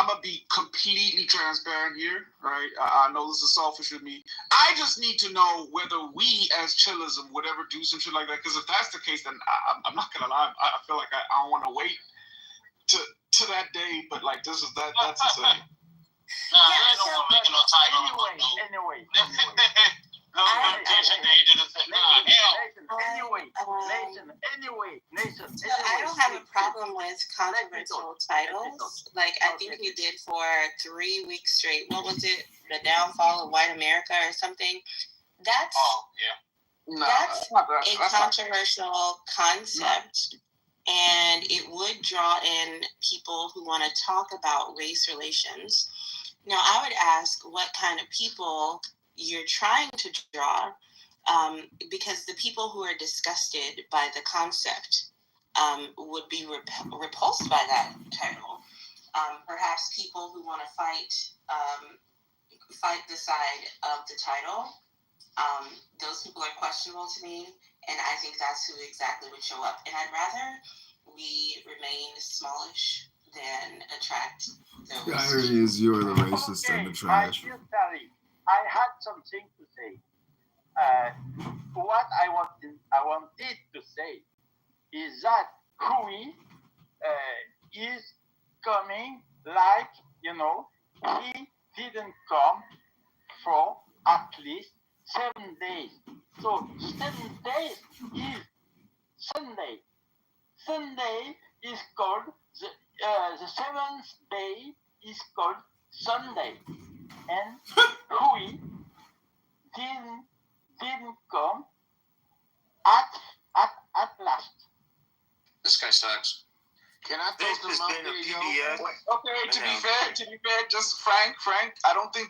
gonna be completely transparent here, right? I know this is selfish of me. I just need to know whether we as Chillism would ever do some shit like that. Because if that's the case, then I'm not gonna lie. I feel like I don't want to wait to that day. But like that's insane. nah, there ain't no one making no title. Anyway. No mention age and say, nah, hell. Nathan. So I don't have a problem with controversial titles. Like I think we did for 3 weeks straight. What was it? The Downfall of White America or something? That's No, that's not that. a That's not. controversial concept, and it would draw in people who want to talk about race relations. Now, I would ask what kind of people you're trying to draw, because the people who are disgusted by the concept would be repulsed by that title. Perhaps people who want to fight the side of the title. Those people are questionable to me, and I think that's who exactly would show up. And I'd rather we remain smallish than attract those. The irony is you are the racist and the trash. I had something to say. What I wanted to say is that Hui is coming like, he didn't come for at least 7 days. So 7 days is Sunday. Sunday is called, the seventh day is called Sunday. And Hui didn't come at last. This guy sucks. Can I This throw has some been a video? PBS. Okay, to be fair, just Frank, I don't think,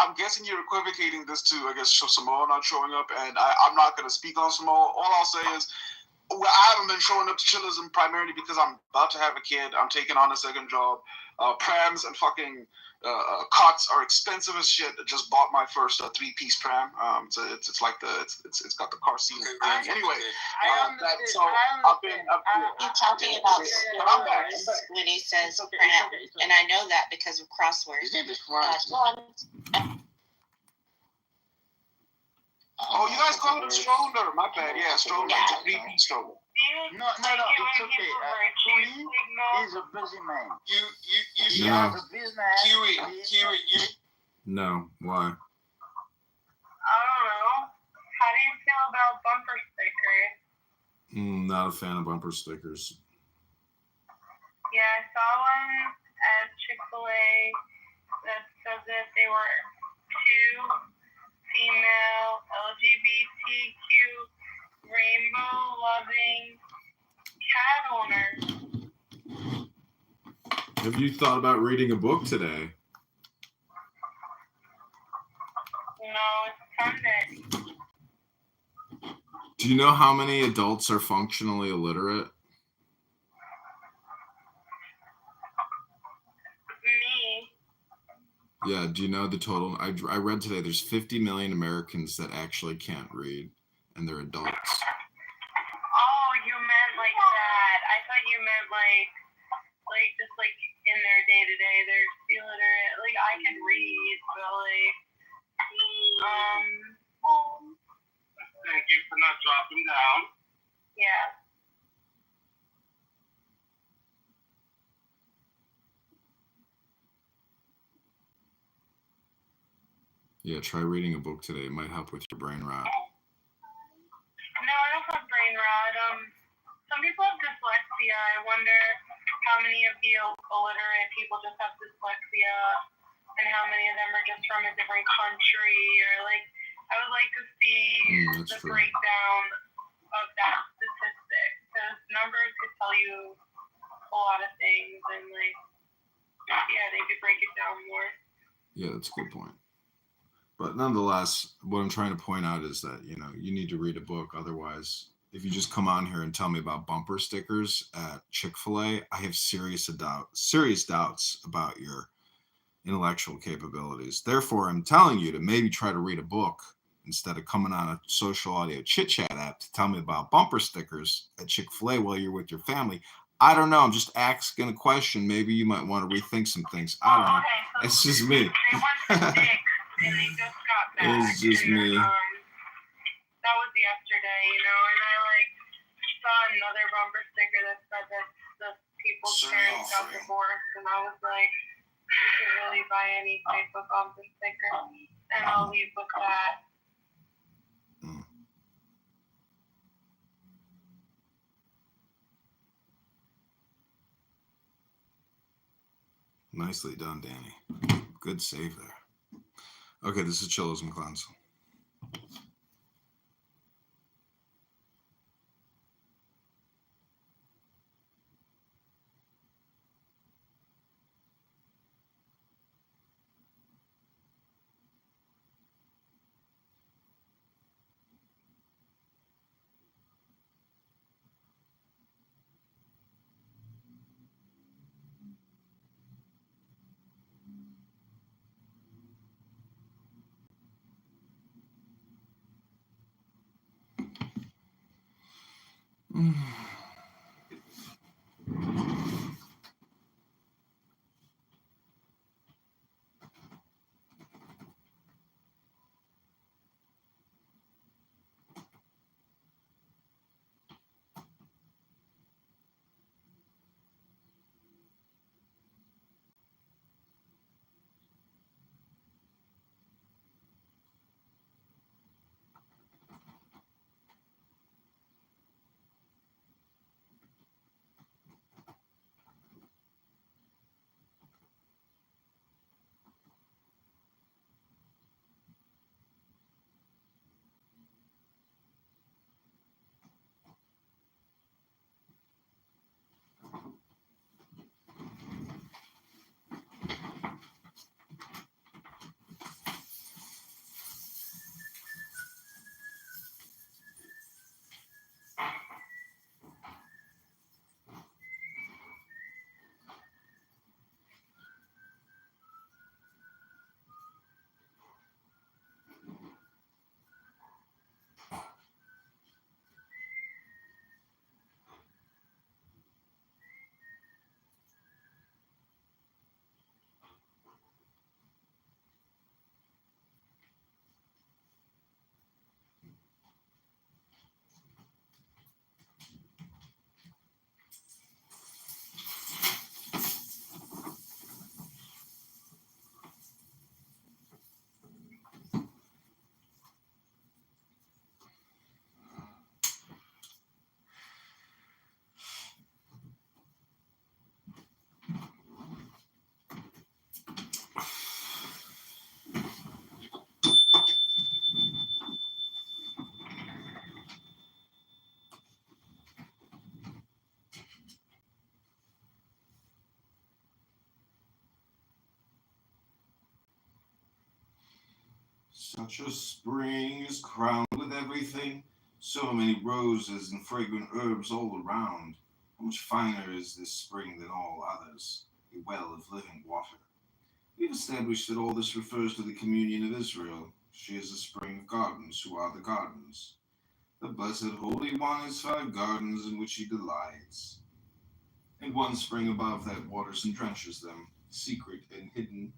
I'm guessing you're equivocating this to, I guess, Samoa not showing up, and I'm not going to speak on Samoa. All I'll say is, I haven't been showing up to Chillism primarily because I'm about to have a kid. I'm taking on a second job. Prams and fucking cots are expensive as shit. I just bought my first 3-piece pram. So it's like it's got the car seat thing. Anyway, You're talking about stores when he says pram, and I know that because of crosswords. His name is Frank. Oh, you guys call it a stroller? My bad. Yeah, stroller. It's a 3-piece stroller. No, it's okay. Hui is a busy man. You He No. has a business. Kiwi, you. No, why? I don't know. How do you feel about bumper stickers? Not a fan of bumper stickers. Yeah, I saw one at Chick-fil-A that said that they were 2 female LGBTQ rainbow-loving cat owners. Have you thought about reading a book today? No, it's Sunday. Do you know how many adults are functionally illiterate? Me. Yeah, do you know the total? I read today there's 50 million Americans that actually can't read, and they're adults. Oh, you meant like that. I thought you meant like just like in their day to day, they're illiterate. Like I can read, but like Thank you for not dropping down. yeah. Yeah, try reading a book today. It might help with your brain rot. No, I don't have some people have dyslexia. I wonder how many of the illiterate people just have dyslexia, and how many of them are just from a different country, or like, I would like to see the breakdown of that statistic, because numbers could tell you a lot of things, and like, yeah, they could break it down more. Yeah, that's a good point. But nonetheless, what I'm trying to point out is that, you know, you need to read a book. Otherwise, if you just come on here and tell me about bumper stickers at Chick-fil-A, I have serious doubts about your intellectual capabilities. Therefore, I'm telling you to maybe try to read a book instead of coming on a social audio chit-chat app to tell me about bumper stickers at Chick-fil-A while you're with your family. I don't know. I'm just asking a question. Maybe you might want to rethink some things. I don't know. It's just me. And they just got back. It's just me. That was yesterday, you know, and I like saw another bumper sticker that said that the people's parents got divorced, and I was like, you should really buy any type of bumper sticker, and I'll leave with that. Nicely done, Danny. Good save there. Okay, this is Chillos and Clowns. Such a spring is crowned with everything, so many roses and fragrant herbs all around. How much finer is this spring than all others, a well of living water. We've established that all this refers to the communion of Israel. She is the spring of gardens, who are the gardens. The blessed Holy One has 5 gardens in which he delights, and one spring above that waters and drenches them, secret and hidden.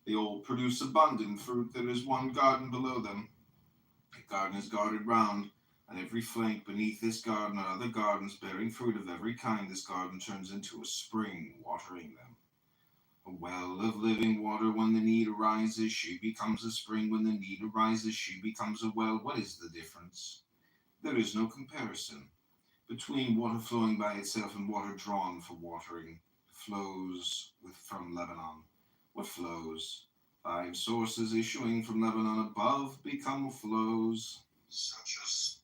They all produce abundant fruit. There is one garden below them. The garden is guarded round. On every flank beneath this garden are other gardens bearing fruit of every kind. This garden turns into a spring, watering them. A well of living water. When the need arises, she becomes a spring. When the need arises, she becomes a well. What is the difference? There is no comparison. Between water flowing by itself and water drawn for watering, flows from Lebanon. What flows? 5 sources issuing from Lebanon above become flows, such as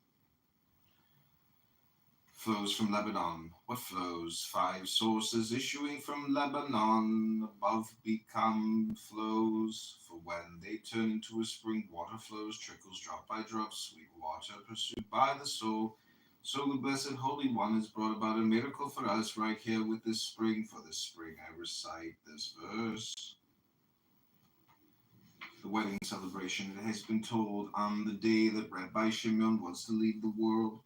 flows from Lebanon. What flows? 5 sources issuing from Lebanon above become flows. For when they turn into a spring, water flows, trickles drop by drop, sweet water pursued by the soul. So the Blessed Holy One has brought about a miracle for us right here with this spring. For this spring I recite this verse. The wedding celebration, it has been told, on the day that Rabbi Shimon was to leave the world,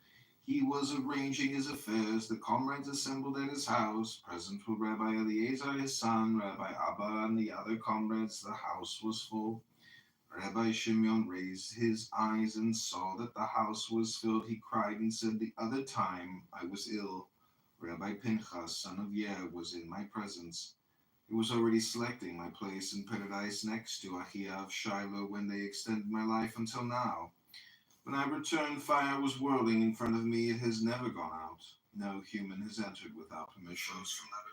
he was arranging his affairs. The comrades assembled at his house. Present were Rabbi Eliezer, his son, Rabbi Abba, and the other comrades. The house was full. Rabbi Shimon raised his eyes and saw that the house was filled. He cried and said, "The other time I was ill, Rabbi Pinchas, son of Yer, was in my presence. He was already selecting my place in paradise next to Ahiav Shiloh when they extended my life until now. When I returned, fire was whirling in front of me. It has never gone out. No human has entered without permission from Lebanon.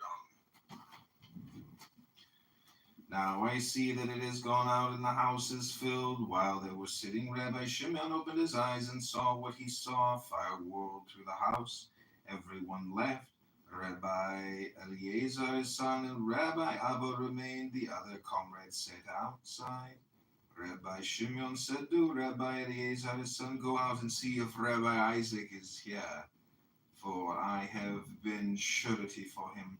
Now I see that it has gone out and the house is filled." While they were sitting, Rabbi Shimon opened his eyes and saw what he saw. Fire whirled through the house. Everyone left. Rabbi Eliezer, his son, and Rabbi Abba remained. The other comrades sat outside. Rabbi Shimon said to Rabbi Eliezer, his son, "Go out and see if Rabbi Isaac is here, for I have been surety for him.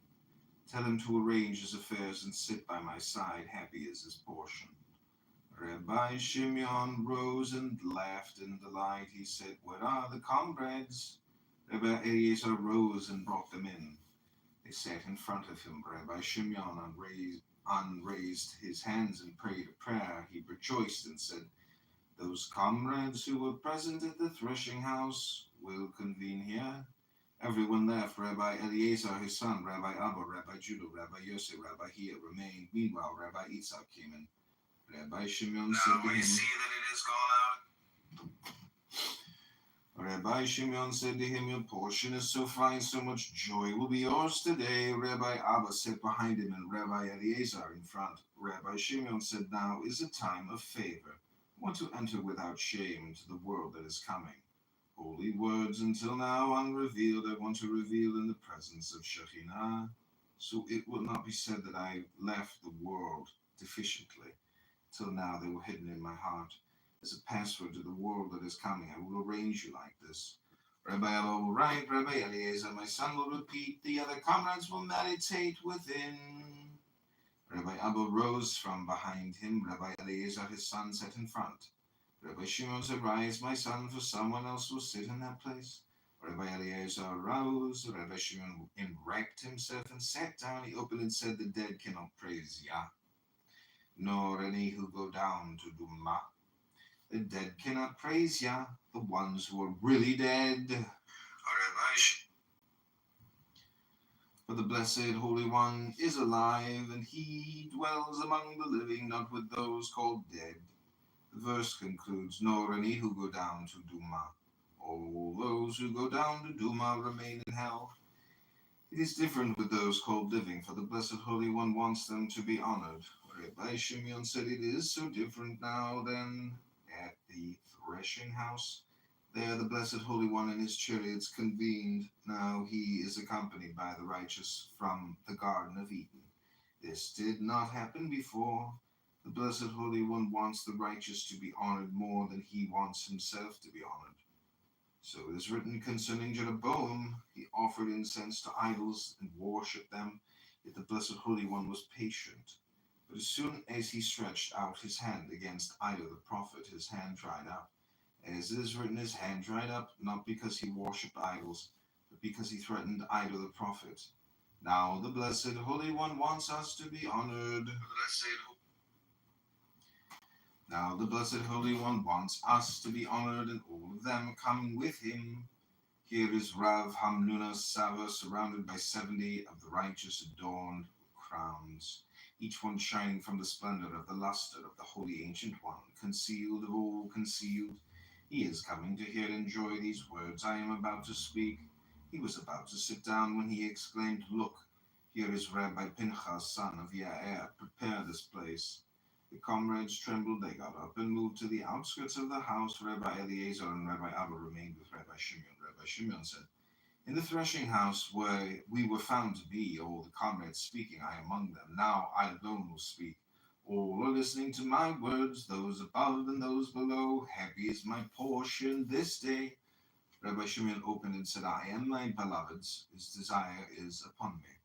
Tell him to arrange his affairs and sit by my side. Happy is his portion." Rabbi Shimon rose and laughed in delight. He said, "Where are the comrades?" Rabbi Eliezer rose and brought them in. They sat in front of him. Rabbi Shimon unraised his hands and prayed a prayer. He rejoiced and said, "Those comrades who were present at the threshing house will convene here." Everyone left. Rabbi Eliezer, his son, Rabbi Abba, Rabbi Judah, Rabbi Yosef, Rabbi Hia remained. Meanwhile, Rabbi Yitzhak came in. Rabbi Shimon said to him, "See that it has gone out." Rabbi Shimon said to him, "Your portion is so fine, so much joy will be yours today." Rabbi Abba sat behind him and Rabbi Eliezer in front. Rabbi Shimon said, "Now is a time of favor. I want to enter without shame to the world that is coming. Holy words until now unrevealed, I want to reveal in the presence of Shekhinah. So it will not be said that I left the world deficiently. Till now they were hidden in my heart. As a password to the world that is coming, I will arrange you like this. Rabbi Abba will write, Rabbi Eliezer, my son, will repeat, the other comrades will meditate within." Rabbi Abba rose from behind him. Rabbi Eliezer, his son, sat in front. Rabbi Shimon said, "Rise, my son, for someone else will sit in that place." Rabbi Eliezer rose. Rabbi Shimon erect himself and sat down. He opened and said, "The dead cannot praise Yah, nor any who go down to Duma. The dead cannot praise Yah, the ones who are really dead. For the Blessed Holy One is alive, and he dwells among the living, not with those called dead." The verse concludes, "Nor any who go down to Duma. All those who go down to Duma remain in hell. It is different with those called living, for the Blessed Holy One wants them to be honored." Rabbi Shimon said, "It is so different now than at the threshing house. There the Blessed Holy One and his chariots convened. Now he is accompanied by the righteous from the Garden of Eden. This did not happen before. The Blessed Holy One wants the righteous to be honored more than he wants himself to be honored. So it is written concerning Jeroboam, he offered incense to idols and worshipped them, yet the Blessed Holy One was patient. But as soon as he stretched out his hand against Idol the prophet, his hand dried up. As it is written, his hand dried up, not because he worshipped idols, but because he threatened Idol the prophet. Now the Blessed Holy One wants us to be honored. Now the Blessed Holy One wants us to be honored, and all of them coming with him. Here is Rav Hamnuna Sava, surrounded by 70 of the righteous, adorned with crowns, each one shining from the splendor of the luster of the Holy Ancient One, concealed of all concealed. He is coming to hear and enjoy these words I am about to speak. He was about to sit down when he exclaimed, "Look, here is Rabbi Pinchas, son of Yair. Prepare this place." The comrades trembled. They got up and moved to the outskirts of the house. Rabbi Eliezer and Rabbi Abba remained with Rabbi Shimon. Rabbi Shimon said, "In the threshing house where we were found to be, all the comrades speaking, I among them. Now I alone will speak. All are listening to my words, those above and those below. Happy is my portion this day." Rabbi Shimon opened and said, "I am my beloved's. His desire is upon me.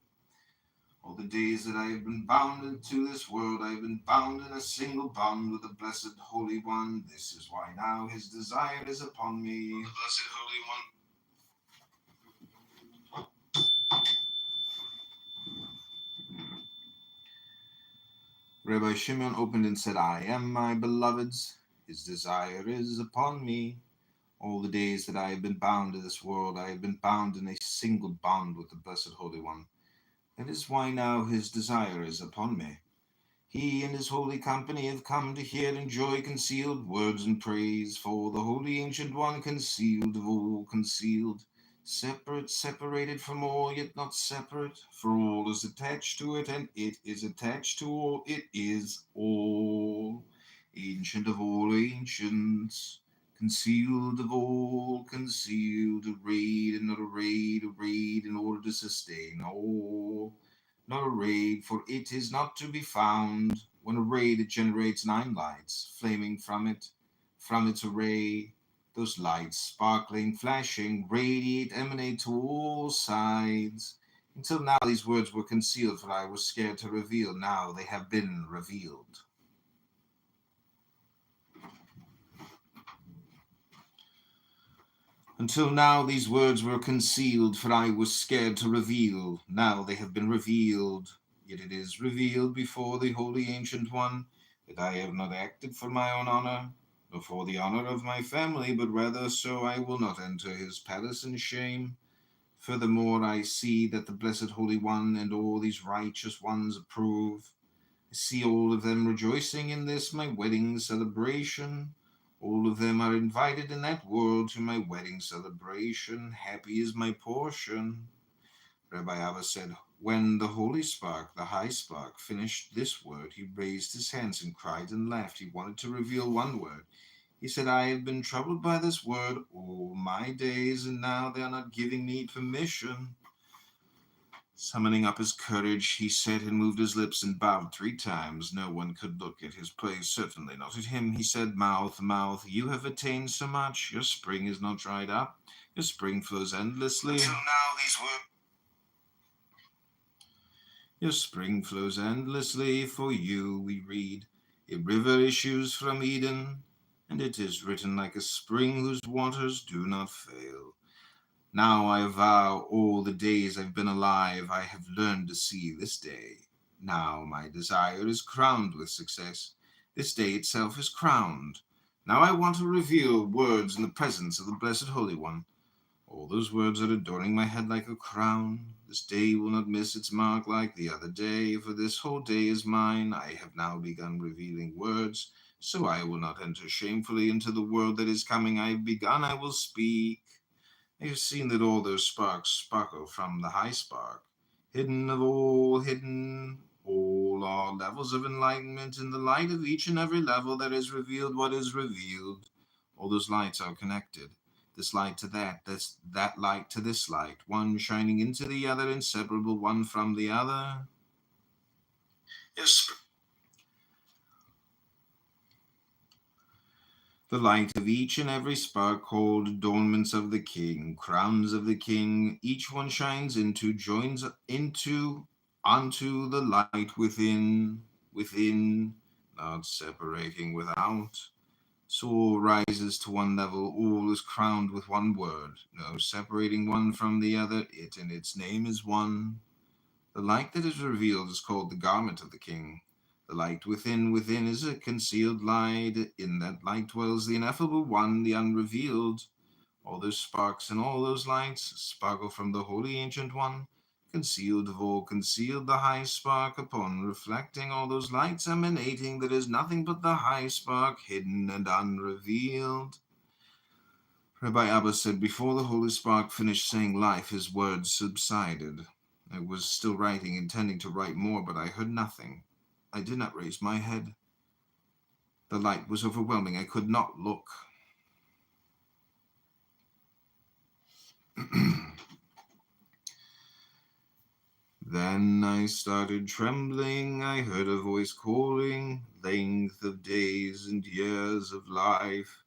All the days that I have been bound into this world, I have been bound in a single bond with the Blessed Holy One. This is why now his desire is upon me." The Blessed Holy One. Rabbi Shimon opened and said, "I am my beloved's. His desire is upon me. All the days that I have been bound to this world, I have been bound in a single bond with the Blessed Holy One. That is why now his desire is upon me. He and his holy company have come to hear and enjoy concealed words and praise, for the Holy Ancient One, concealed of all concealed, separate, separated from all, yet not separate, for all is attached to it, and it is attached to all. It is all. Ancient of all ancients, concealed of all concealed, arrayed and not arrayed, arrayed in order to sustain all. Not arrayed, for it is not to be found. When arrayed, it generates 9 lights, flaming from its array. Those lights, sparkling, flashing, radiate, emanate to all sides. Until now, these words were concealed, for I was scared to reveal. Now they have been revealed. Until now, these words were concealed, for I was scared to reveal. Now they have been revealed. Yet it is revealed before the Holy Ancient One that I have not acted for my own honor, nor for the honor of my family, but rather so I will not enter his palace in shame. Furthermore, I see that the Blessed Holy One and all these righteous ones approve. I see all of them rejoicing in this my wedding celebration. All of them are invited in that world to my wedding celebration. Happy is my portion. Rabbi Abba said, when the holy spark, the high spark, finished this word, he raised his hands and cried and laughed. He wanted to reveal one word. He said, I have been troubled by this word all my days, and now they are not giving me permission. Summoning up his courage, he said and moved his lips and bowed 3 times. No one could look at his place, certainly not at him. He said, Mouth, mouth, you have attained so much. Your spring is not dried up. Your spring flows endlessly. Until now, these words. Your spring flows endlessly for you, we read. A river issues from Eden, and it is written like a spring whose waters do not fail. Now I vow all the days I've been alive, I have learned to see this day. Now my desire is crowned with success. This day itself is crowned. Now I want to reveal words in the presence of the Blessed Holy One. All those words are adorning my head like a crown. This day will not miss its mark like the other day, for this whole day is mine. I have now begun revealing words, so I will not enter shamefully into the world that is coming. I have begun, I will speak. I have seen that all those sparks sparkle from the high spark. Hidden of all hidden, all are levels of enlightenment. In the light of each and every level that is revealed what is revealed. All those lights are connected. This light to that light to this light, one shining into the other, inseparable one from the other. Yes. The light of each and every spark called adornments of the king, crowns of the king, each one shines into, joins into, onto the light within, not separating without. So all rises to one level, all is crowned with one word, no separating one from the other, it and its name is one. The light that is revealed is called the garment of the king. The light within is a concealed light. In that light dwells the ineffable one, the unrevealed. All those sparks and all those lights sparkle from the holy ancient one. Concealed of all concealed, the high spark, upon reflecting all those lights emanating, there is nothing but the high spark, hidden and unrevealed. Rabbi Abba said, before the Holy Spark finished saying life, his words subsided. I was still writing, intending to write more, but I heard nothing. I did not raise my head. The light was overwhelming. I could not look. Then I started trembling. I heard a voice calling, length of days and years of life.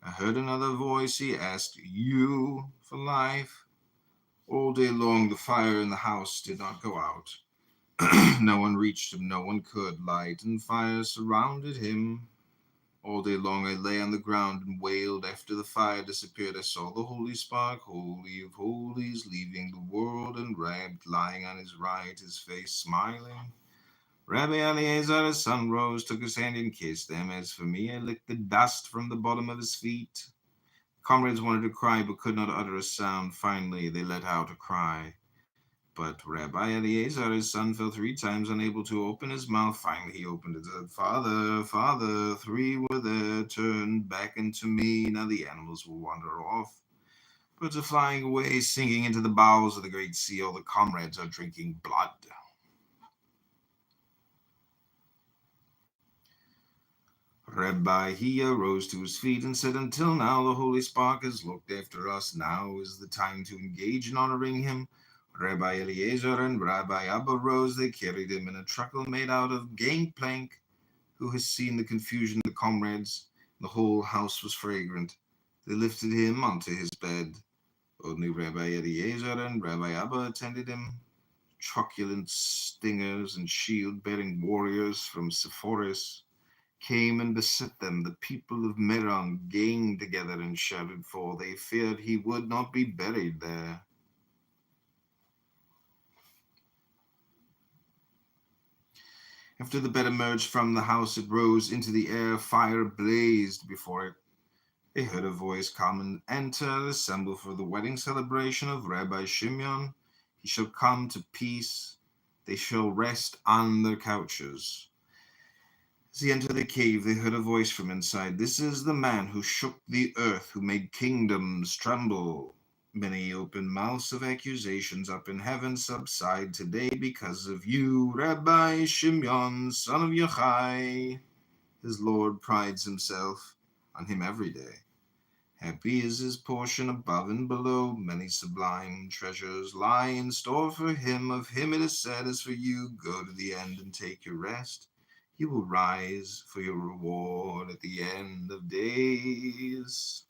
I heard another voice. He asked, you for life? All day long the fire in the house did not go out. No one reached him, no one could. Light and fire surrounded him. All day long I lay on the ground and wailed. After the fire disappeared, I saw the Holy Spark, Holy of Holies, leaving the world, and Rab lying on his right, his face smiling. Rabbi Eliezer, his son, rose, took his hand and kissed them. As for me, I licked the dust from the bottom of his feet. Comrades wanted to cry but could not utter a sound. Finally, they let out a cry. But Rabbi Eliezer, his son, fell 3 times, unable to open his mouth. Finally, he opened it. Said, Father, Father, 3 were there, turned back into me. Now the animals will wander off. Birds are flying away, sinking into the bowels of the great sea. All the comrades are drinking blood. Rabbi Hiya rose to his feet and said, until now the Holy Spark has looked after us. Now is the time to engage in honoring him. Rabbi Eliezer and Rabbi Abba rose. They carried him in a truckle made out of gangplank. Who has seen the confusion of the comrades? The whole house was fragrant. They lifted him onto his bed. Only Rabbi Eliezer and Rabbi Abba attended him. Truculent stingers and shield-bearing warriors from Sepphoris came and beset them. The people of Meron ganged together and shouted, for they feared he would not be buried there. After the bed emerged from the house, it rose into the air. Fire blazed before it. They heard a voice come and enter, assemble for the wedding celebration of Rabbi Shimeon. He shall come to peace. They shall rest on their couches. As he entered the cave, they heard a voice from inside. This is the man who shook the earth, who made kingdoms tremble. Many open mouths of accusations up in heaven subside today because of you, Rabbi Shimeon, son of Yochai. His Lord prides himself on him every day. Happy is his portion above and below. Many sublime treasures lie in store for him. Of him it is said, as for you, go to the end and take your rest. You will rise for your reward at the end of days.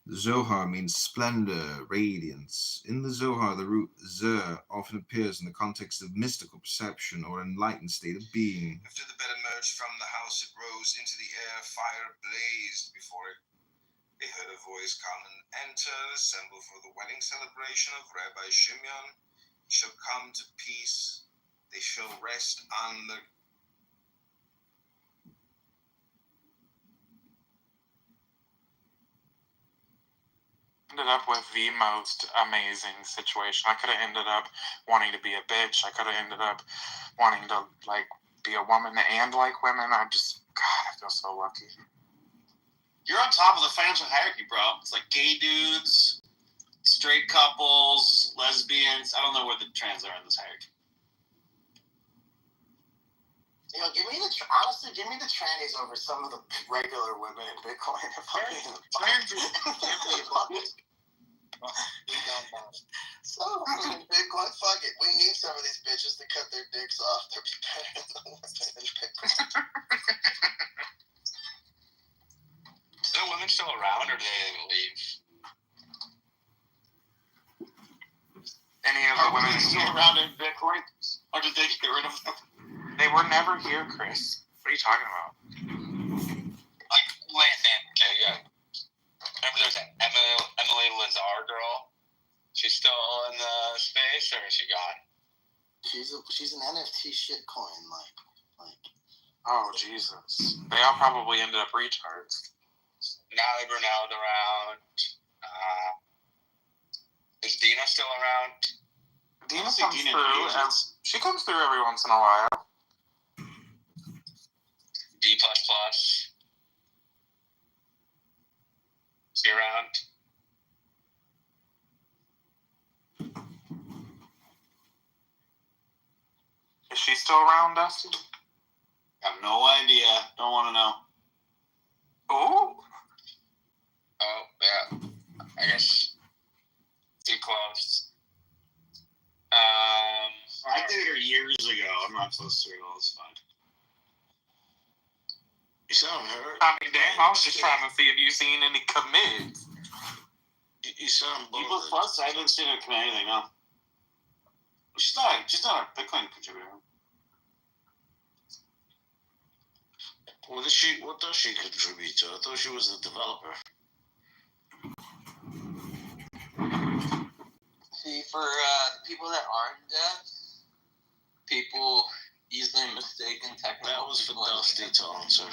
Zohar means splendor, radiance. In the Zohar, the root zer often appears in the context of mystical perception or enlightened state of being. After the bed emerged from the house, it rose into the air. Fire blazed before it. They heard a voice come and enter, assemble for the wedding celebration of Rabbi Shimeon. He shall come to peace. They shall rest on the ended up with the most amazing situation. I could have ended up wanting to be a bitch. I could have ended up wanting to be a woman and like women. I feel so lucky. You're on top of the financial hierarchy, bro. It's like gay dudes, straight couples, lesbians. I don't know where the trans are in this hierarchy. You know, give me the trannies over some of the regular women in Bitcoin. So in Bitcoin, fuck it. We need some of these bitches to cut their dicks off. They'll be better than the ones in Bitcoin. Are the women still around, or do they leave? Any of the women still around in Bitcoin, or did they get rid of them? They were never here, Chris. What are you talking about? Like, wait, man. Okay, yeah. Remember there's that Emily Lazar girl? She's still in the space, or is she gone? She's an NFT shitcoin, like. Oh, Jesus. They all probably ended up retards. Natalie Brunell's around. Is Dina still around? Dina comes through. She comes through every once in a while. D++. still around, Dusty? I have no idea. Don't want to know. Oh. Oh, yeah. I guess too close. I did her years ago. I'm not close to her at all. It's fine. You sound hurt. I mean, damn, I was just trying to see if you seen any commits. You sound bored. Plus, I haven't seen her commit anything, no. She's not a Bitcoin contributor. What does she contribute to? I thought she was a developer. See, for people that aren't devs, people easily mistaken technical. That was for Dusty to answer.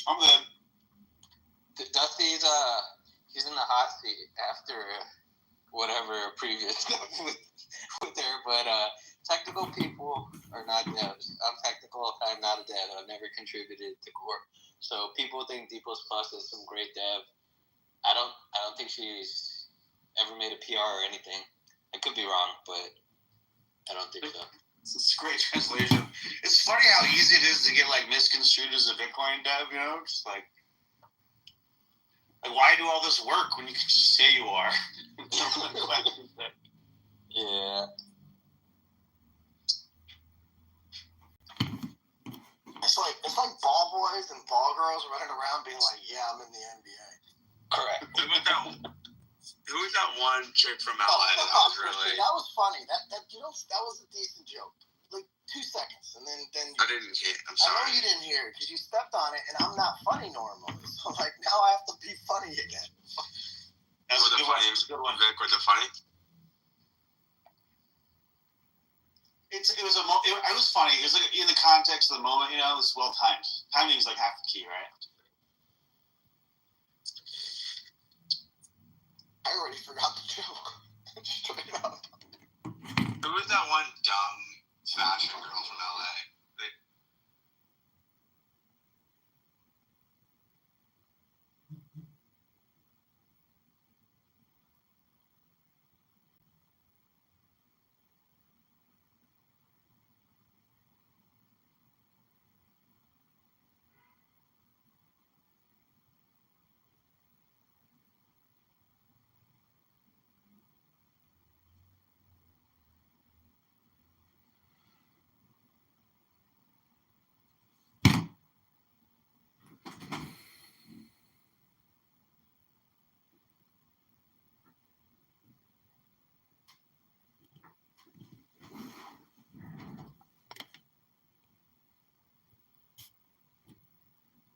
I'm good. Dusty's he's in the hot seat after whatever previous stuff with her, but technical people are not devs. I'm technical. I'm not a dev. I've never contributed to core. So people think D++ is some great dev. I don't think she's ever made a PR or anything. I could be wrong, but I don't think so. It's a great translation. It's funny how easy it is to get like misconstrued as a Bitcoin dev, you know? Just like why do all this work when you can just say you are? Yeah. It's like ball boys and ball girls running around being like, yeah, I'm in the NBA. Correct. Who was that one chick from LA that was really? That was funny. That was a decent joke. Like 2 seconds, and then I didn't hear. I'm I sorry. know you didn't hear it because you stepped on it, and I'm not funny normally. So like now I have to be funny again. That's was a it good funny? one. Vic, was it funny? It was funny. It was like in the context of the moment, you know, it was well timed. Timing is like half the key, right? I already forgot the joke. Straight up. Who was that one dumb fashion girl from LA?